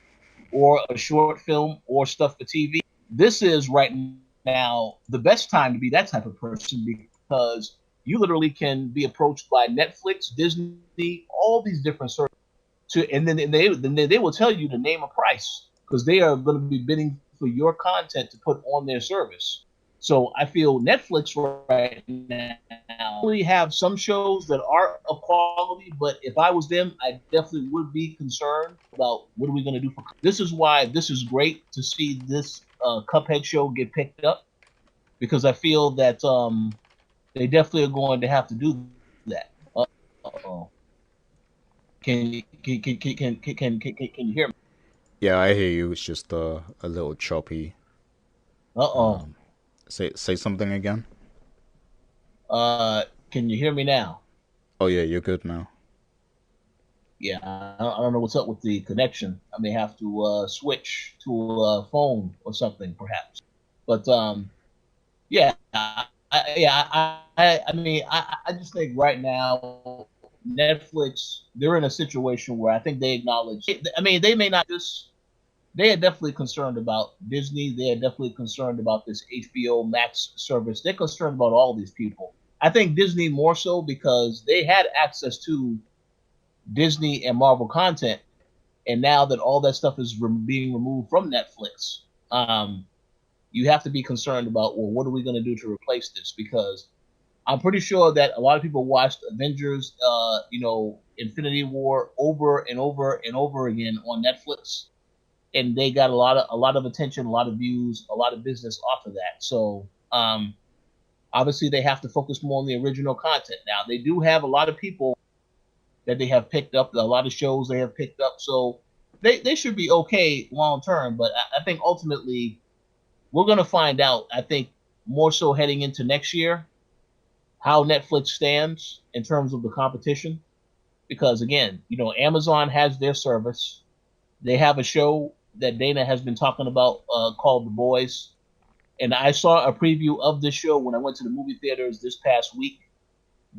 or a short film or stuff for TV, this is right now the best time to be that type of person, because you literally can be approached by Netflix, Disney, all these different services and then they will tell you to name a price because they are going to be bidding for your content to put on their service. So I feel Netflix right now really have some shows that are of quality, but if I was them, I definitely would be concerned about what are we going to do for. This is why this is great to see this Cuphead show get picked up, because I feel that they definitely are going to have to do that. Oh, can you hear me? Yeah, I hear you. It's just a little choppy. Uh-oh. Say something again. Uh, can you hear me now? Oh yeah, you're good now. Yeah, I don't know what's up with the connection. I may have to switch to a phone or something, perhaps. But yeah, I mean, I just think right now Netflix, they're in a situation where I think they acknowledge. I mean, they may not just. They are definitely concerned about Disney. They are definitely concerned about this HBO Max service. They're concerned about all these people. I think Disney more so because they had access to Disney and Marvel content, and now that all that stuff is being removed from Netflix, you have to be concerned about, well, what are we going to do to replace this? Because I'm pretty sure that a lot of people watched Avengers, Infinity War over and over and over again on Netflix, and they got a lot of attention, a lot of views, a lot of business off of that. So obviously they have to focus more on the original content. Now they do have a lot of people that they have picked up, a lot of shows they have picked up, so they should be okay long term. But I think ultimately we're gonna find out. I think more so heading into next year how Netflix stands in terms of the competition, because again, Amazon has their service. They have a show that Dana has been talking about called The Boys, and I saw a preview of this show when I went to the movie theaters this past week.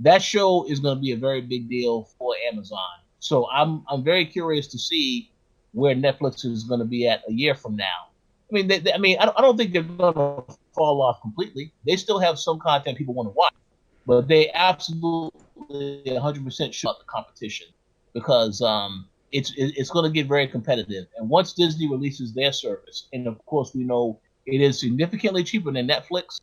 That show is going to be a very big deal for Amazon. So I'm very curious to see where Netflix is going to be at a year from now. I mean, I don't think they're going to fall off completely. They still have some content people want to watch, but they absolutely 100% should up the competition, because it's going to get very competitive. And once Disney releases their service, and of course we know it is significantly cheaper than Netflix,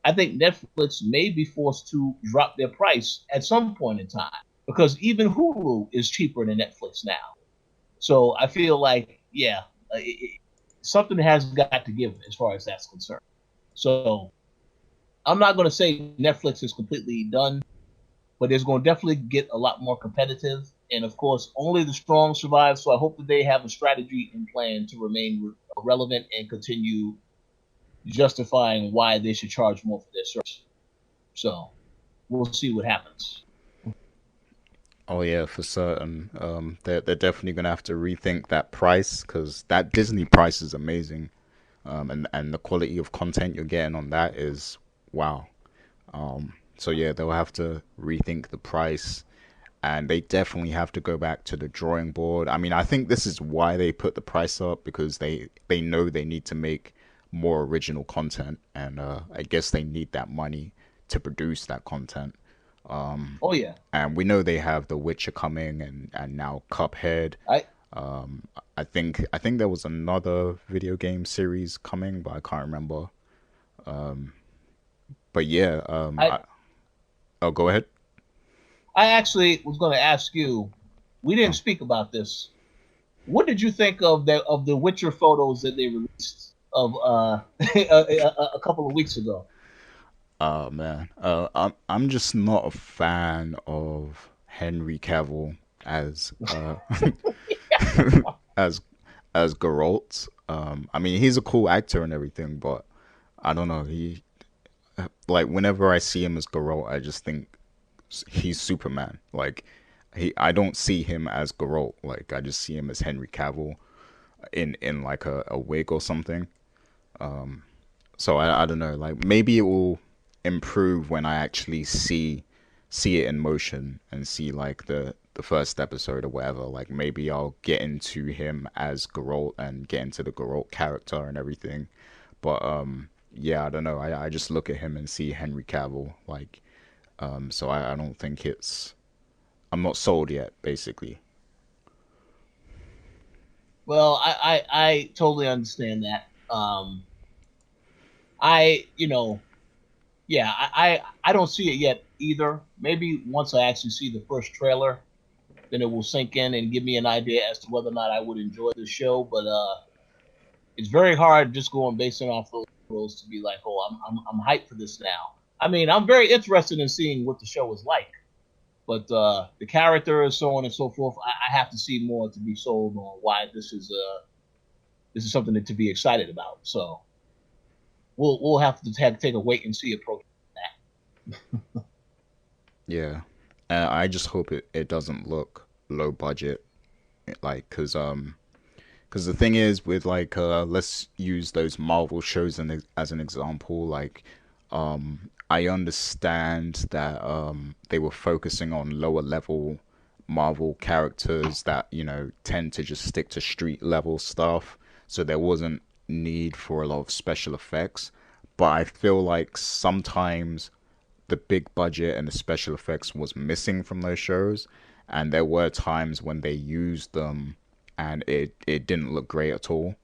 I think Netflix may be forced to drop their price at some point in time, because even Hulu is cheaper than Netflix now. So I feel like, yeah, something has got to give as far as that's concerned. So I'm not going to say Netflix is completely done, but it's going to definitely get a lot more competitive. And of course, only the strong survive. So I hope that they have a strategy and plan to remain relevant and continue justifying why they should charge more for their service. So we'll see what happens. Oh yeah, for certain. They're definitely gonna have to rethink that price because that Disney price is amazing. And the quality of content you're getting on that is wow. So yeah, they'll have to rethink the price. and they definitely have to go back to the drawing board. I mean, I think this is why they put the price up, because they know they need to make more original content, and I guess they need that money to produce that content. Oh yeah, And we know they have The Witcher coming, and now Cuphead. I I think there was another video game series coming, but I can't remember. But yeah, I oh, go ahead. I actually was going to ask you. We didn't Oh, speak about this. What did you think of the Witcher photos that they released of a couple of weeks ago? oh man, I'm just not a fan of Henry Cavill as as as Geralt. I mean, he's a cool actor and everything, but I don't know. He like whenever I see him as Geralt, I just think he's Superman. Like I don't see him as Geralt. Like I just see him as Henry Cavill in like a wig or something. So I don't know. Like maybe it will improve when I actually see it in motion and see like the first episode or whatever. Like maybe I'll get into him as Geralt and get into the Geralt character and everything. But yeah, I don't know. I just look at him and see Henry Cavill. Like so I don't think it's I'm not sold yet, basically. Well, I totally understand that. I you know yeah I don't see it yet either. Maybe once I actually see the first trailer, then it will sink in and give me an idea as to whether or not I would enjoy the show. But it's very hard just going based off those rules to be like, oh, I'm hyped for this now. I mean, I'm very interested in seeing what the show is like, but the characters, so on and so forth, I have to see more to be sold on why this is something to be excited about. So we'll have to take a wait and see approach to Yeah. I just hope it doesn't look low budget, like because the thing is with like let's use those Marvel shows as an example. Like I understand that they were focusing on lower level Marvel characters that tend to just stick to street level stuff, so there wasn't need for a lot of special effects. But I feel like sometimes the big budget and the special effects was missing from those shows, and there were times when they used them and it didn't look great at all.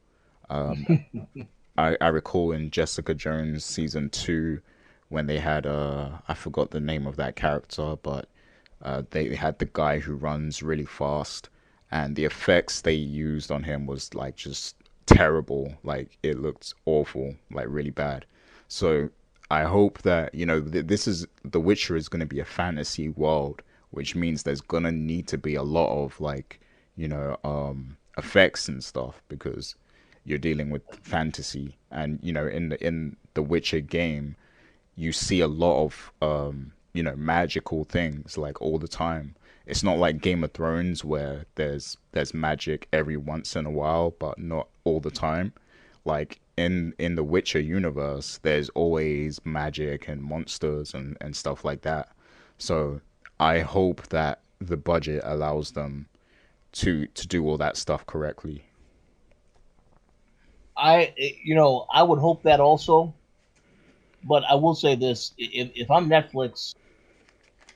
that. I recall in Jessica Jones season 2 when they had I forgot the name of that character, but they had the guy who runs really fast, and the effects they used on him was like just terrible. Like it looked awful, like really bad. So I hope that this is The Witcher is going to be a fantasy world, which means there's gonna need to be a lot of like effects and stuff, because you're dealing with fantasy, and in the Witcher game you see a lot of magical things like all the time. It's not like Game of Thrones where there's magic every once in a while but not all the time. Like in the Witcher universe there's always magic and monsters and stuff like that. So I hope that the budget allows them to do all that stuff correctly. I would hope that also, but I will say this: if I'm Netflix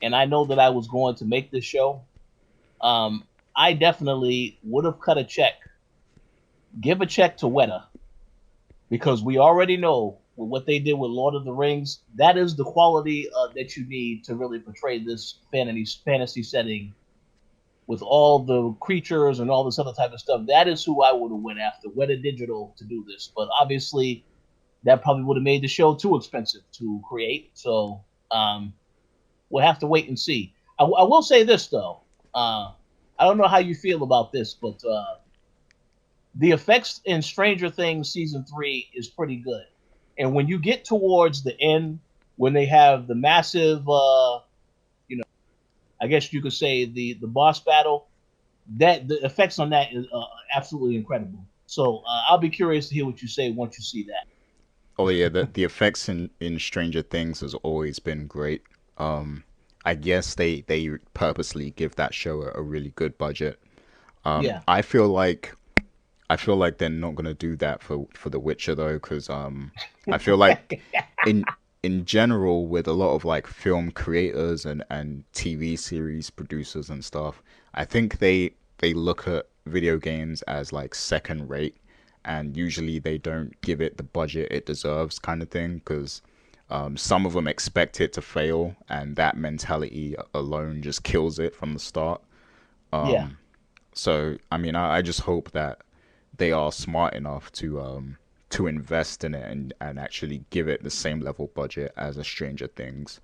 and I know that I was going to make this show, I definitely would have cut a check, give a check to Weta, because we already know with what they did with Lord of the Rings, that is the quality that you need to really portray this fantasy setting with all the creatures and all this other type of stuff. That is who I would have went after, Weta Digital, to do this. But obviously, that probably would have made the show too expensive to create. So we'll have to wait and see. I will say this though. I don't know how you feel about this, but the effects in Stranger Things season 3 is pretty good. And when you get towards the end, when they have the massive, you know, I guess you could say the boss battle, that the effects on that is absolutely incredible. So I'll be curious to hear what you say once you see that. Oh yeah, the effects in Stranger Things has always been great. I guess they purposely give that show a really good budget. Yeah, I feel like they're not gonna do that for The Witcher though, because I feel like in in general with a lot of like film creators and TV series producers and stuff, I think they look at video games as like second rate, and usually they don't give it the budget it deserves, kind of thing, because some of them expect it to fail, and that mentality alone just kills it from the start. yeah. So, I mean, I just hope that they are smart enough to invest in it and actually give it the same level budget as a Stranger Things.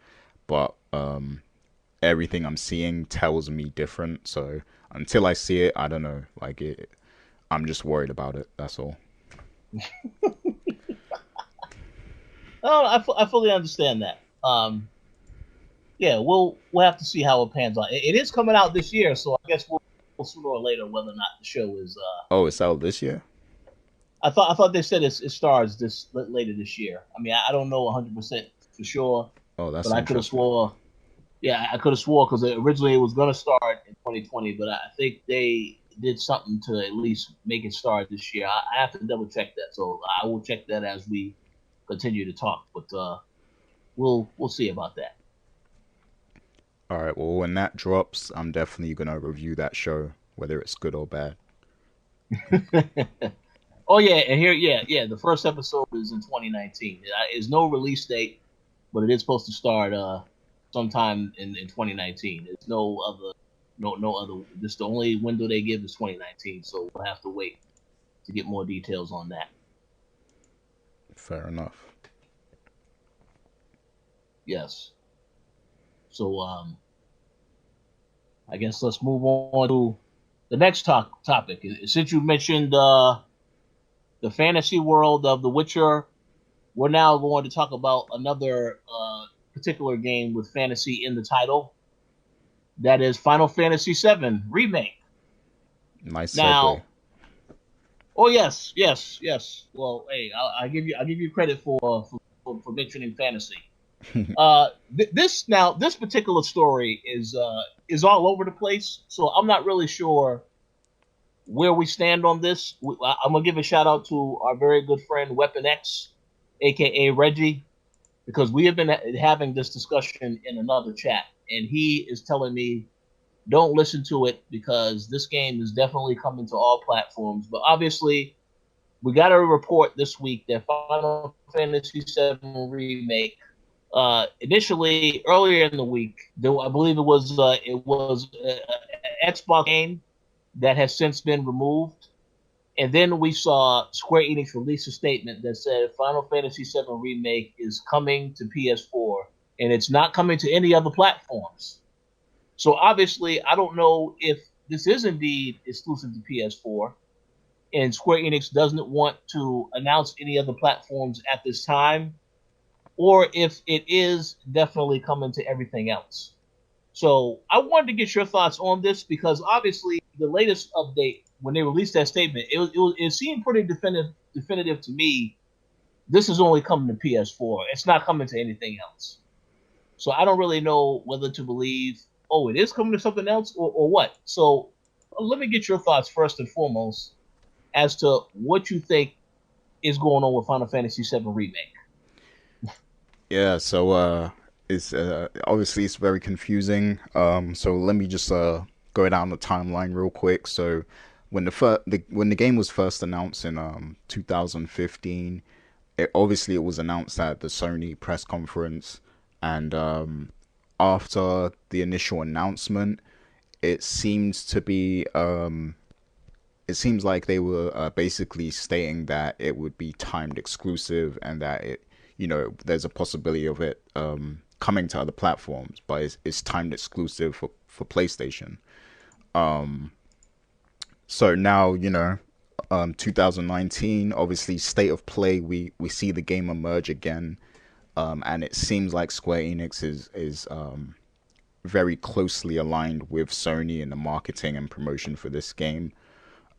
But everything I'm seeing tells me different. So until I see it, I don't know. Like it, I'm just worried about it. That's all. Oh, I fully understand that. Yeah, we'll have to see how it pans out. It is coming out this year, so I guess we'll sooner or later whether or not the show is. Oh, it's out this year? I thought they said it stars this later this year. I mean, I don't know 100% for sure, Oh, but that's I could have interesting. swore. Yeah, I could have swore because originally it was going to start in 2020, but I think they did something to at least make it start this year. I have to double check that, so I will check that as we continue to talk. But we'll see about that. All right. Well, when that drops, I'm definitely gonna review that show, whether it's good or bad. Oh yeah, and here, yeah, the first episode is in 2019. It's no release date, but it is supposed to start sometime in 2019. There's no other. This the only window they give is 2019, so we'll have to wait to get more details on that. Fair enough. Yes. So I guess let's move on to the next topic. Since you mentioned the fantasy world of The Witcher, we're now going to talk about another particular game with fantasy in the title. That is Final Fantasy VII Remake. Nice segue. Now, oh yes. Well, hey, I'll give you credit for mentioning fantasy. This particular story is all over the place, so I'm not really sure where we stand on this. I'm gonna give a shout out to our very good friend Weapon X, aka Reggie, because we have been having this discussion in another chat, and he is telling me don't listen to it because this game is definitely coming to all platforms. But obviously, we got a report this week that Final Fantasy VII Remake, initially earlier in the week, I believe it was an Xbox game that has since been removed. And then we saw Square Enix release a statement that said Final Fantasy VII Remake is coming to PS4 and it's not coming to any other platforms. So obviously, I don't know if this is indeed exclusive to PS4 and Square Enix doesn't want to announce any other platforms at this time, or if it is definitely coming to everything else. So I wanted to get your thoughts on this because obviously the latest update when they released that statement, it seemed pretty definitive to me. This is only coming to PS4. It's not coming to anything else. So I don't really know whether to believe, oh, it is coming to something else or what. So let me get your thoughts first and foremost as to what you think is going on with Final Fantasy VII Remake. Yeah. So it's obviously it's very confusing. So let me just go down the timeline real quick. So when the game was first announced in 2015, it was announced at the Sony press conference, and after the initial announcement, it seems to be it seems like they were basically stating that it would be timed exclusive and that there's a possibility of it coming to other platforms, but it's timed exclusive for PlayStation. So now 2019, obviously state of play, we see the game emerge again, and it seems like Square Enix is very closely aligned with Sony in the marketing and promotion for this game.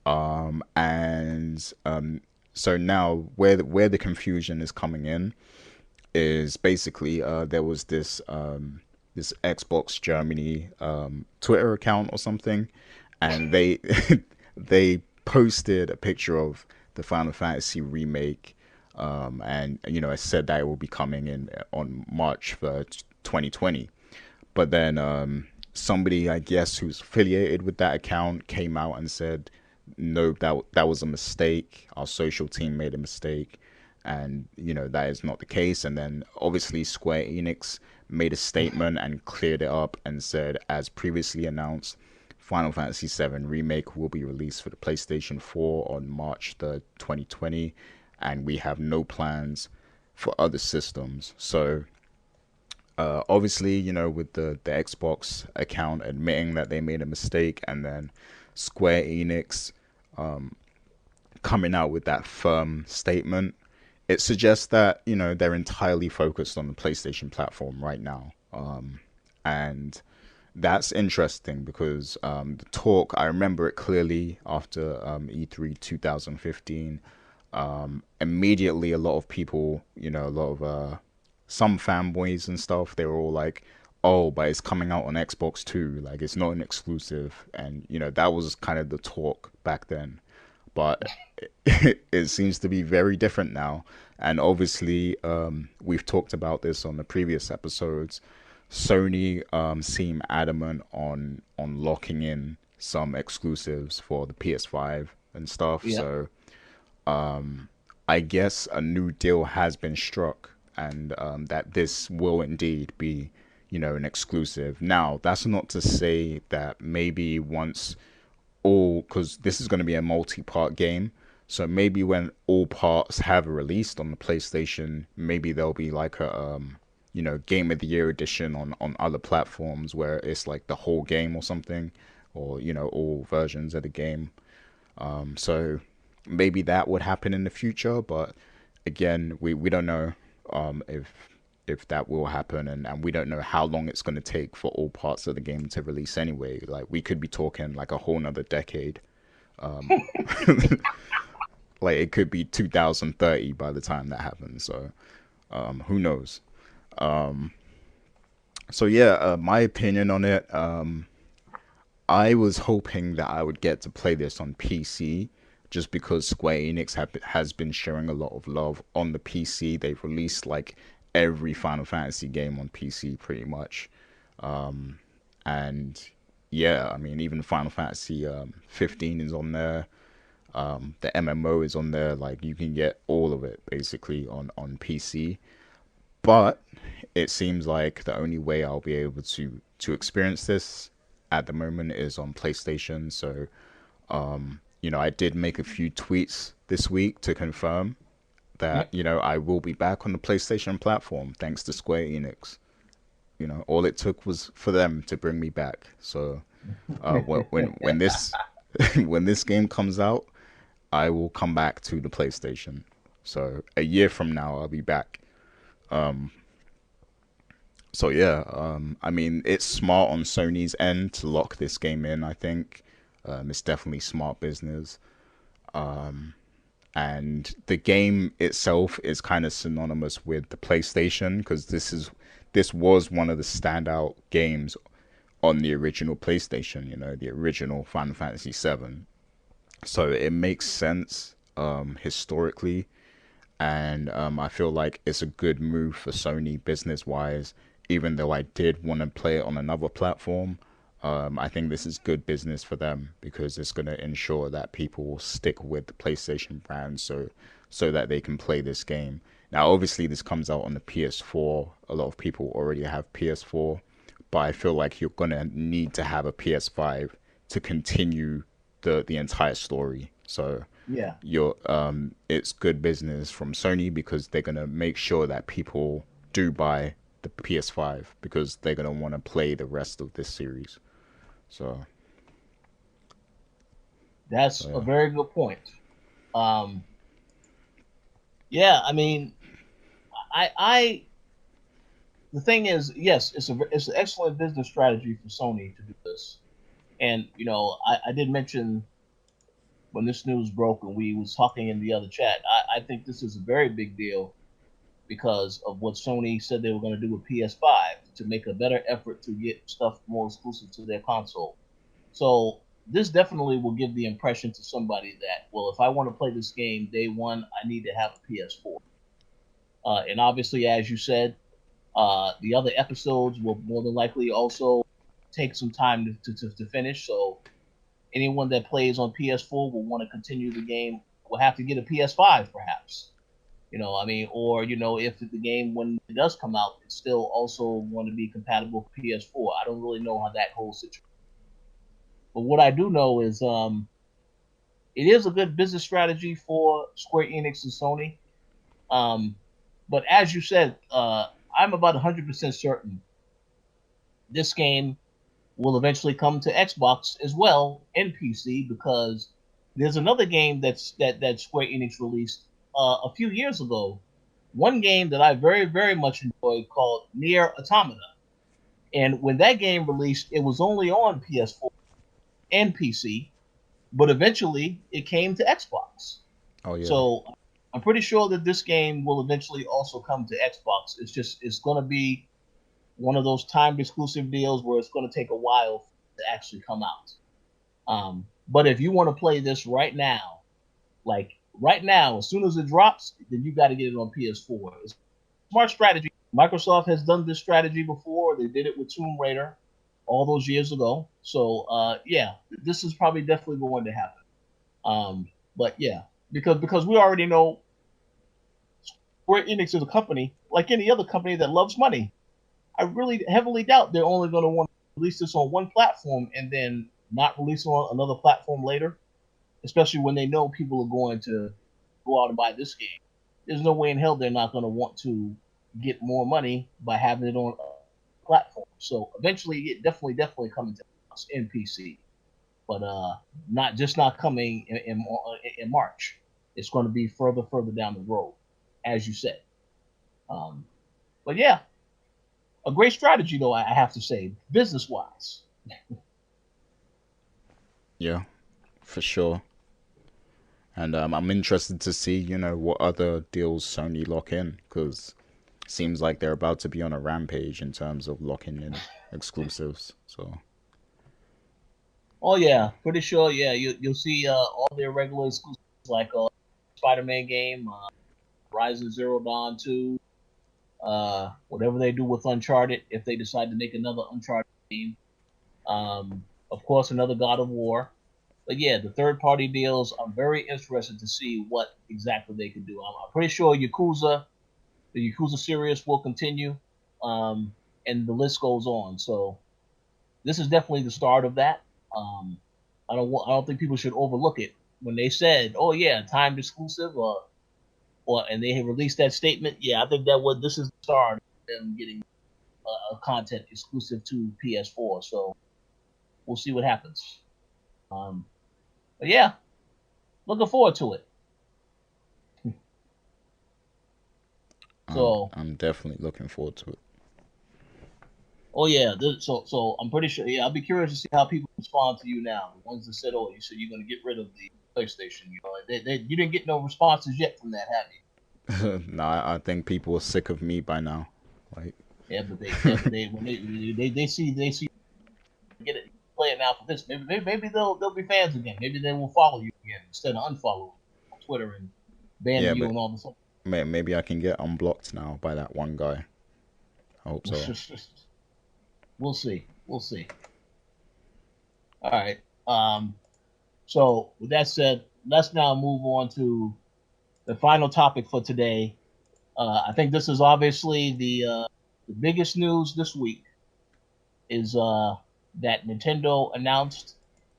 And So now where the confusion is coming in is basically there was this this Xbox Germany Twitter account or something, and they they posted a picture of the Final Fantasy remake, and it said that it will be coming in on March 3rd, 2020. But then somebody, I guess, who's affiliated with that account came out and said, no, that was a mistake. Our social team made a mistake, and that is not the case. And then obviously Square Enix made a statement and cleared it up and said, as previously announced, Final Fantasy VII Remake will be released for the PlayStation 4 on March 3rd, 2020, and we have no plans for other systems. So obviously, with the Xbox account admitting that they made a mistake, and then Square Enix coming out with that firm statement, it suggests that they're entirely focused on the PlayStation platform right now, and that's interesting because the talk, I remember it clearly after E3 2015. Immediately, a lot of people, a lot of some fanboys and stuff, they were all like, "Oh, but it's coming out on Xbox too. Like, it's not an exclusive." And that was kind of the talk back then. But it seems to be very different now. And obviously, we've talked about this on the previous episodes. Sony seem adamant on locking in some exclusives for the PS5 and stuff. Yeah. So I guess a new deal has been struck, and that this will indeed be, an exclusive. Now, that's not to say that maybe once all, because this is going to be a multi-part game, so maybe when all parts have released on the PlayStation, maybe there'll be like a Game of the Year edition on other platforms where it's like the whole game or something, or all versions of the game. So maybe that would happen in the future, but again, we don't know if that will happen, and we don't know how long it's going to take for all parts of the game to release anyway. Like, we could be talking like a whole nother decade. Like, it could be 2030 by the time that happens. So who knows? So yeah, my opinion on it. I was hoping that I would get to play this on PC, just because Square Enix has been sharing a lot of love on the PC. They've released like every Final Fantasy game on PC pretty much. And yeah, I mean, even Final Fantasy 15 is on there. The MMO is on there. Like, you can get all of it basically on PC. But it seems like the only way I'll be able to experience this at the moment is on PlayStation. So I did make a few tweets this week to confirm that, Yep. I will be back on the PlayStation platform thanks to Square Enix. All it took was for them to bring me back. So when this when this game comes out, I will come back to the PlayStation. So a year from now, I'll be back. So yeah, I mean, it's smart on Sony's end to lock this game in. I think it's definitely smart business. And the game itself is kind of synonymous with the PlayStation, because this was one of the standout games on the original PlayStation. The original Final Fantasy VII. So it makes sense historically, and I feel like it's a good move for Sony business wise. Even though I did want to play it on another platform, I think this is good business for them because it's going to ensure that people will stick with the PlayStation brand, so that they can play this game. Now, obviously, this comes out on the PS4. A lot of people already have PS4, but I feel like you're going to need to have a PS5 to continue the entire story. So Yeah. it's good business from Sony because they're gonna make sure that people do buy the PS5 because they're gonna want to play the rest of this series. So That's a yeah, very good point. Um, yeah, I mean, I the thing is, yes, it's an excellent business strategy for Sony to do this. And I did mention when this news broke and we was talking in the other chat. I think this is a very big deal because of what Sony said they were going to do with PS5. to make a better effort to get stuff more exclusive to their console. So this definitely will give the impression to somebody that, well, if I want to play this game day one, I need to have a PS4. And obviously, as you said, the other episodes will more than likely also take some time to finish. So anyone that plays on PS4 will want to continue the game will have to get a PS5 perhaps. I mean, or if the game when it does come out, it still also want to be compatible with PS4. I don't really know how that whole situation. But what I do know is it is a good business strategy for Square Enix and Sony. Um, but as you said, I'm about 100% certain this game will eventually come to Xbox as well and PC because there's another game that Square Enix released a few years ago. One game that I very very much enjoyed called Nier Automata, and when that game released, it was only on PS4 and PC, but eventually it came to Xbox. Oh yeah. So I'm pretty sure that this game will eventually also come to Xbox. It's going to be one of those timed exclusive deals where it's going to take a while to actually come out. But if you want to play this right now, like right now, as soon as it drops, then you got to get it on PS4. It's a smart strategy. Microsoft has done this strategy before. They did it with Tomb Raider all those years ago. So yeah, this is probably definitely going to happen. But yeah, because we already know Square Enix is a company like any other company that loves money. I really heavily doubt they're only going to want to release this on one platform and then not release it on another platform later, especially when they know people are going to go out and buy this game. There's no way in hell they're not going to want to get more money by having it on a platform. So eventually, it definitely coming to us in PC, but not coming in March. It's going to be further down the road, as you said. Um, but yeah, a great strategy, though, I have to say, business wise. Yeah, for sure. And I'm interested to see, what other deals Sony lock in, because seems like they're about to be on a rampage in terms of locking in exclusives. So Oh yeah, pretty sure. Yeah, you'll see all their regular exclusives like Spider-Man game, Horizon Zero Dawn 2, whatever they do with Uncharted, if they decide to make another Uncharted game. Of course, another God of War. But yeah, the third-party deals, I'm very interested to see what exactly they can do. I'm pretty sure the Yakuza series will continue, um, and the list goes on. So this is definitely the start of that. Um, I don't think people should overlook it when they said, "Oh yeah, timed exclusive," and they had released that statement. Yeah, I think this is the start of them getting content exclusive to PS4. So we'll see what happens. Um, but yeah, looking forward to it. I'm So, I'm definitely looking forward to it. oh yeah, so I'm pretty sure. Yeah, I'll be curious to see how people respond to you now. The ones that said, "Oh, you said you're going to get rid of the PlayStation," you didn't get no responses yet from that, have you? Nah, I think people are sick of me by now. Like, Yeah, but they when they see get it play it now for this. Maybe they'll be fans again. Maybe they will follow you again instead of unfollow on Twitter and yeah, banning you but and all this. maybe I can get unblocked now by that one guy. I hope so. We'll see. We'll see. All right. So with that said, let's now move on to the final topic for today. I think this is obviously the biggest news this week is that Nintendo announced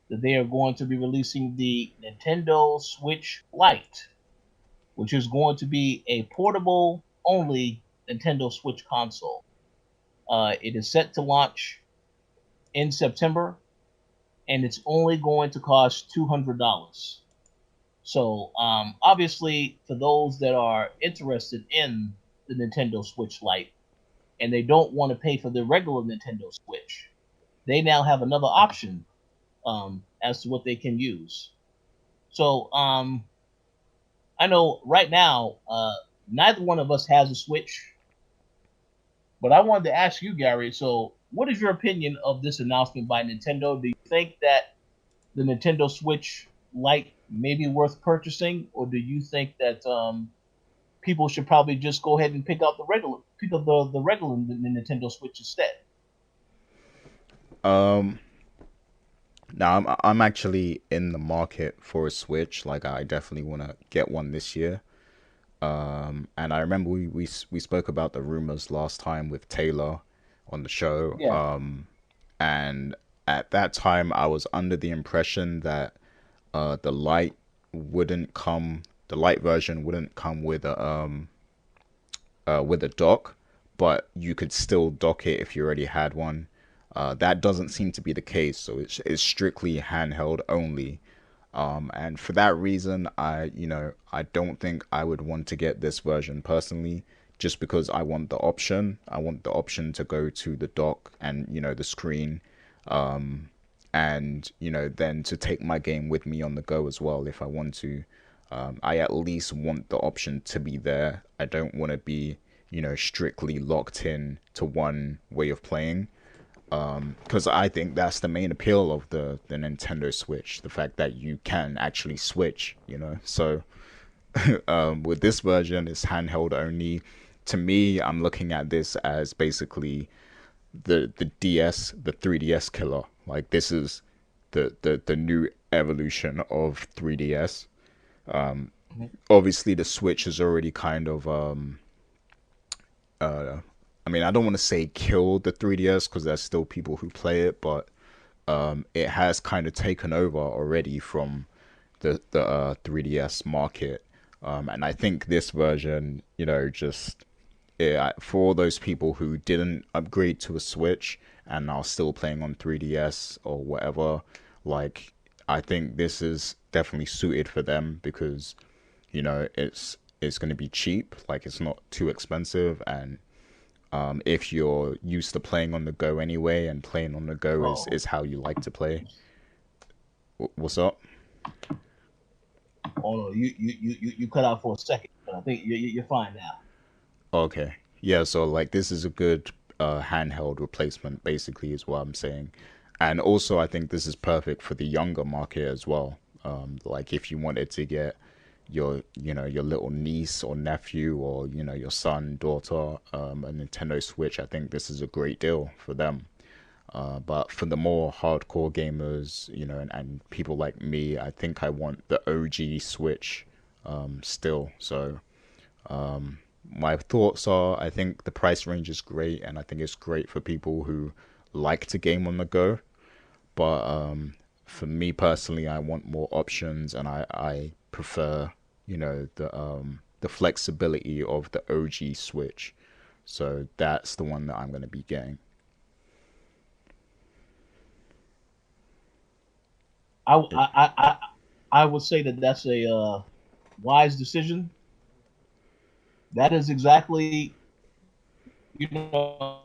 that they are going to be releasing the Nintendo Switch Lite, which is going to be a portable only Nintendo Switch console. It is set to launch in September, and it's only going to cost $200. So, obviously, for those that are interested in the Nintendo Switch Lite and they don't want to pay for the regular Nintendo Switch, they now have another option as to what they can use. So, I know right now, neither one of us has a Switch, But I wanted to ask you, Gary. So, what is your opinion of this announcement by Nintendo? Do you think that the Nintendo Switch Lite may be worth purchasing, or do you think that people should probably just go ahead and pick up the regular Nintendo Switch instead? Um, Now I'm actually in the market for a Switch. Like I definitely want to get one this year. And I remember we spoke about the rumors last time with Taylor on the show. Yeah. And at that time I was under the impression that the the Lite version wouldn't come with a dock, but you could still dock it if you already had one. That doesn't seem to be the case, so it's strictly handheld only. And for that reason, I don't think I would want to get this version personally, just because I want the option. I want the option to go to the dock and, the screen, and, then to take my game with me on the go as well if I want to. I at least want the option to be there. I don't want to be, strictly locked in to one way of playing. Because I think that's the main appeal of the Nintendo Switch, the fact that you can actually switch. So with this version, it's handheld only. To me, I'm looking at this as basically the DS, the 3DS killer. Like this is the new evolution of 3DS. Obviously, the Switch is already kind of uh, I mean, I don't want to say kill the 3DS because there's still people who play it, but it has kind of taken over already from the 3DS market. And I think this version, just for all those people who didn't upgrade to a Switch and are still playing on 3DS or whatever, like I think this is definitely suited for them because it's going to be cheap, like it's not too expensive, and if you're used to playing on the go anyway, and playing on the go Oh, is how you like to play. What's up? oh no, you cut out for a second, but I think you're fine now. Okay. Yeah, so like this is a good handheld replacement, basically, is what I'm saying. And also, I think this is perfect for the younger market as well. Like if you wanted to get your little niece or nephew or, your son, daughter, a Nintendo Switch, I think this is a great deal for them. But for the more hardcore gamers, and people like me, I think I want the OG Switch still. So my thoughts are I think the price range is great, and I think it's great for people who like to game on the go. But for me personally, I want more options, and I prefer, the flexibility of the OG Switch. So that's the one that I'm going to be getting. I I I I, I would say that that's a wise decision. That is exactly, you know.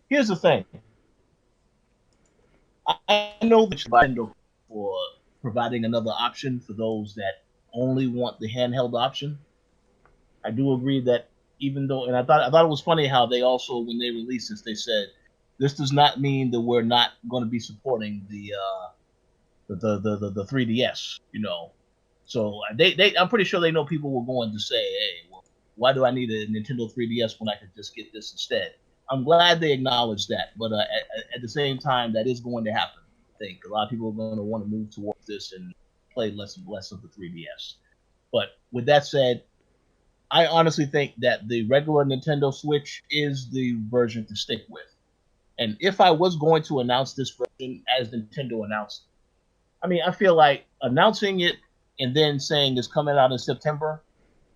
Here's the thing. I know that Nintendo for providing another option for those that only want the handheld option. I do agree that even though, and I thought it was funny how they also, when they released this, they said this does not mean that we're not going to be supporting the 3DS. So I'm pretty sure they know people were going to say, hey, well, why do I need a Nintendo 3DS when I could just get this instead? I'm glad they acknowledged that, but at the same time, that is going to happen. I think a lot of people are going to want to move towards this and play less and less of the 3DS. But with that said, I honestly think that the regular Nintendo Switch is the version to stick with. And if I was going to announce this version as Nintendo announced, I mean, I feel like announcing it and then saying it's coming out in September,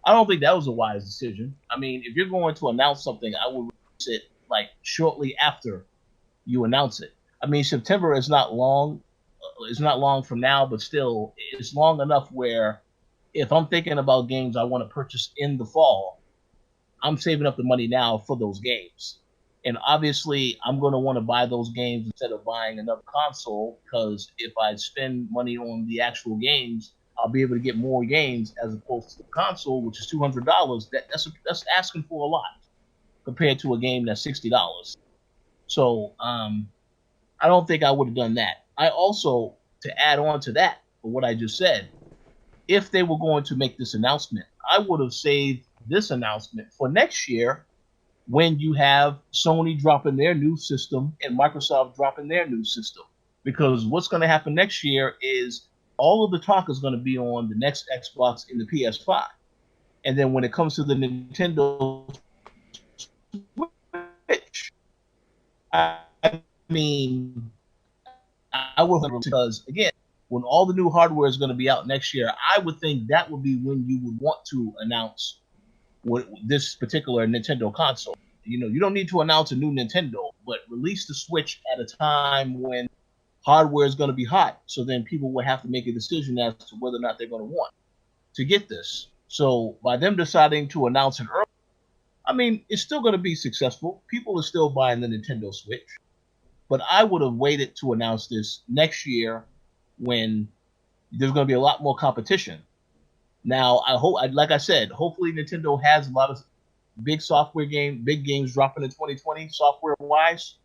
I don't think that was a wise decision. I mean, if you're going to announce something, I would release it like shortly after you announce it. I mean, September is not long. It's not long from now, but still, it's long enough where if I'm thinking about games I want to purchase in the fall, I'm saving up the money now for those games. And obviously, I'm going to want to buy those games instead of buying another console because if I spend money on the actual games, I'll be able to get more games as opposed to the console, which is $200. That's asking for a lot compared to a game that's $60. So I don't think I would have done that. I also, to add on to that, for what I just said, if they were going to make this announcement, I would have saved this announcement for next year when you have Sony dropping their new system and Microsoft dropping their new system. Because what's going to happen next year is all of the talk is going to be on the next Xbox and the PS5. And then when it comes to the Nintendo Switch, I mean, I would because again, when all the new hardware is going to be out next year, I would think that would be when you would want to announce what this particular Nintendo console. You don't need to announce a new Nintendo, but release the Switch at a time when hardware is going to be hot. So then people will have to make a decision as to whether or not they're going to want to get this. So by them deciding to announce it early, I mean, it's still going to be successful. People are still buying the Nintendo Switch, but I would have waited to announce this next year when there's going to be a lot more competition. Now, I hope, like I said, hopefully Nintendo has a lot of big games dropping in 2020, software wise,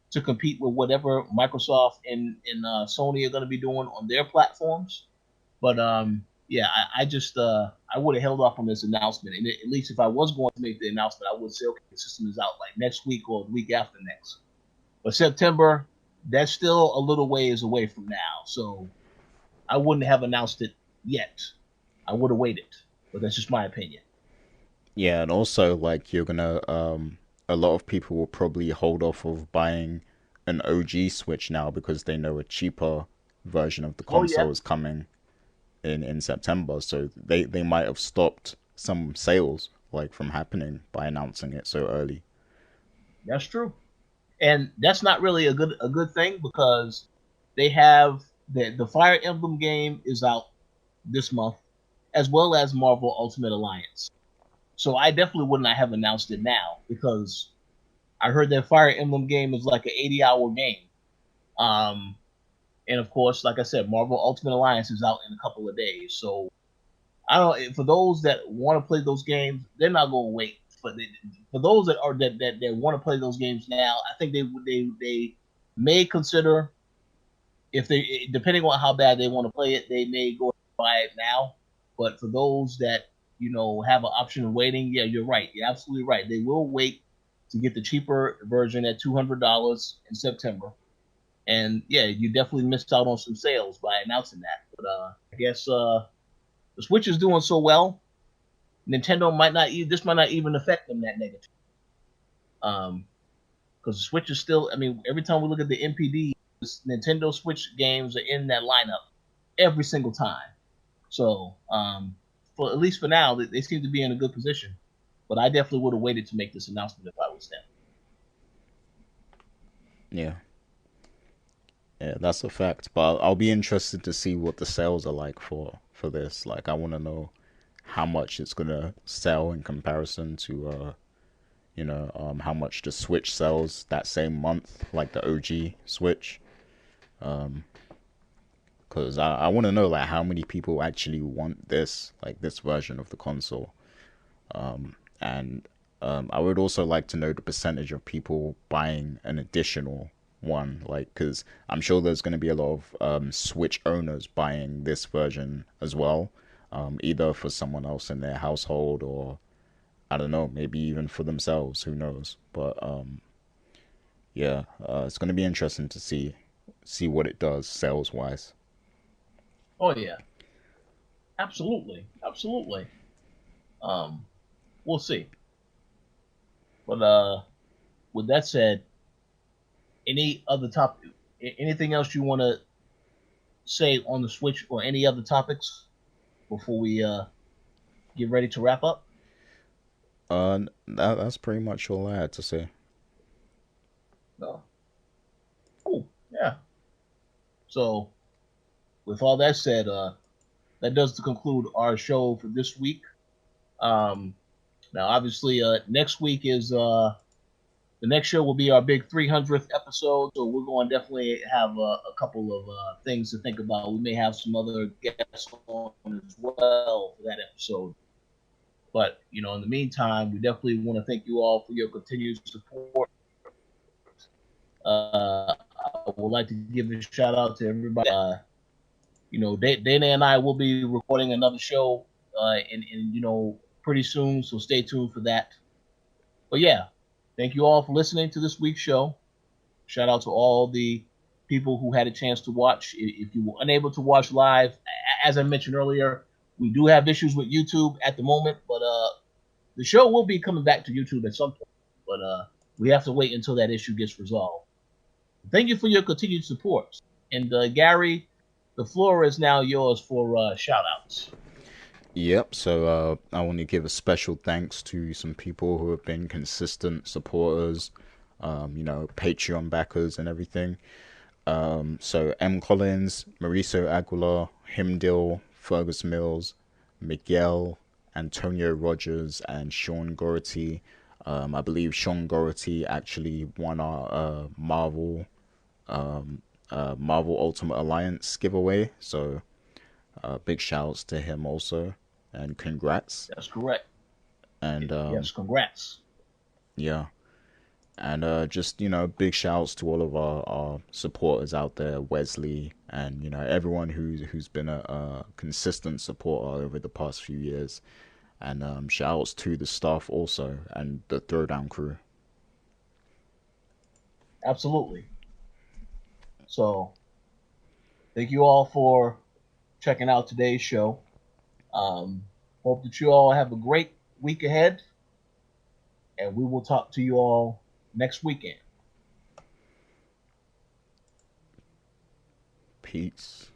to compete with whatever Microsoft and Sony are going to be doing on their platforms. But yeah, I just I would have held off on this announcement, and at least if I was going to make the announcement, I would say, okay, the system is out like next week or the week after next. But September, that's still a little ways away from now, so I wouldn't have announced it yet. I would have waited, but that's just my opinion. Yeah, and also like you're gonna a lot of people will probably hold off of buying an OG Switch now because they know a cheaper version of the Oh console yeah, is coming in September. So they might have stopped some sales like from happening by announcing it so early. that's true, and that's not really a good thing because they have the Fire Emblem game is out this month, as well as Marvel Ultimate Alliance. So I definitely would not have announced it now because I heard that Fire Emblem game is like an 80-hour game. Um, and of course, like I said, Marvel Ultimate Alliance is out in a couple of days. So I don't. For those that want to play those games, they're not going to wait. For those that want to play those games now, I think they may consider if they depending on how bad they want to play it, they may go and buy it now. But for those that have an option of waiting, yeah, you're right. You're absolutely right. They will wait to get the cheaper version at $200 in September. And yeah, you definitely missed out on some sales by announcing that. But I guess the Switch is doing so well, Nintendo might not. This might not even affect them that negative. Because the Switch is still. I mean, every time we look at the NPD, Nintendo Switch games are in that lineup every single time. So, for at least for now, they seem to be in a good position. But I definitely would have waited to make this announcement if I was them. Yeah, yeah, that's a fact. But I'll be interested to see what the sales are like for this. Like, I want to know how much it's gonna sell in comparison to how much the Switch sells that same month, like the OG Switch. Because I want to know like how many people actually want this version of the console. And I would also like to know the percentage of people buying an additional one, like because I'm sure there's going to be a lot of Switch owners buying this version as well, either for someone else in their household or I don't know, maybe even for themselves. Who knows? But yeah, it's going to be interesting to see what it does sales wise. Oh yeah, absolutely, absolutely. Um, we'll see. But with that said, any other topic, anything else you want to say on the Switch or any other topics before we get ready to wrap up? That's pretty much all I had to say. No. Cool. Yeah. So with all that said, that does conclude our show for this week. Um, Now, obviously, next week is the next show will be our big 300th episode, so we're going to definitely have a couple of things to think about. We may have some other guests on as well for that episode. But in the meantime, we definitely want to thank you all for your continued support. I would like to give a shout out to everybody. Dana and I will be recording another show in pretty soon, so stay tuned for that. But yeah, thank you all for listening to this week's show. Shout out to all the people who had a chance to watch. If you were unable to watch live, as I mentioned earlier, we do have issues with YouTube at the moment, but the show will be coming back to YouTube at some point. But we have to wait until that issue gets resolved. Thank you for your continued support. And Gary, the floor is now yours for shout outs. Yep, so I want to give a special thanks to some people who have been consistent supporters, Patreon backers and everything. So M. Collins, Mauricio Aguilar, Himdil, Fergus Mills, Miguel, Antonio Rogers, and Sean Gority. I believe Sean Gority actually won our Marvel Ultimate Alliance giveaway, so big shouts to him also, and congrats. That's correct. And yes, congrats. Yeah. And just, big shouts to all of our supporters out there, Wesley, and, everyone who's been a consistent supporter over the past few years. And shouts to the staff also, and the Throwdown crew. Absolutely. So, thank you all for checking out today's show. Hope that you all have a great week ahead, and we will talk to you all next weekend. Peace.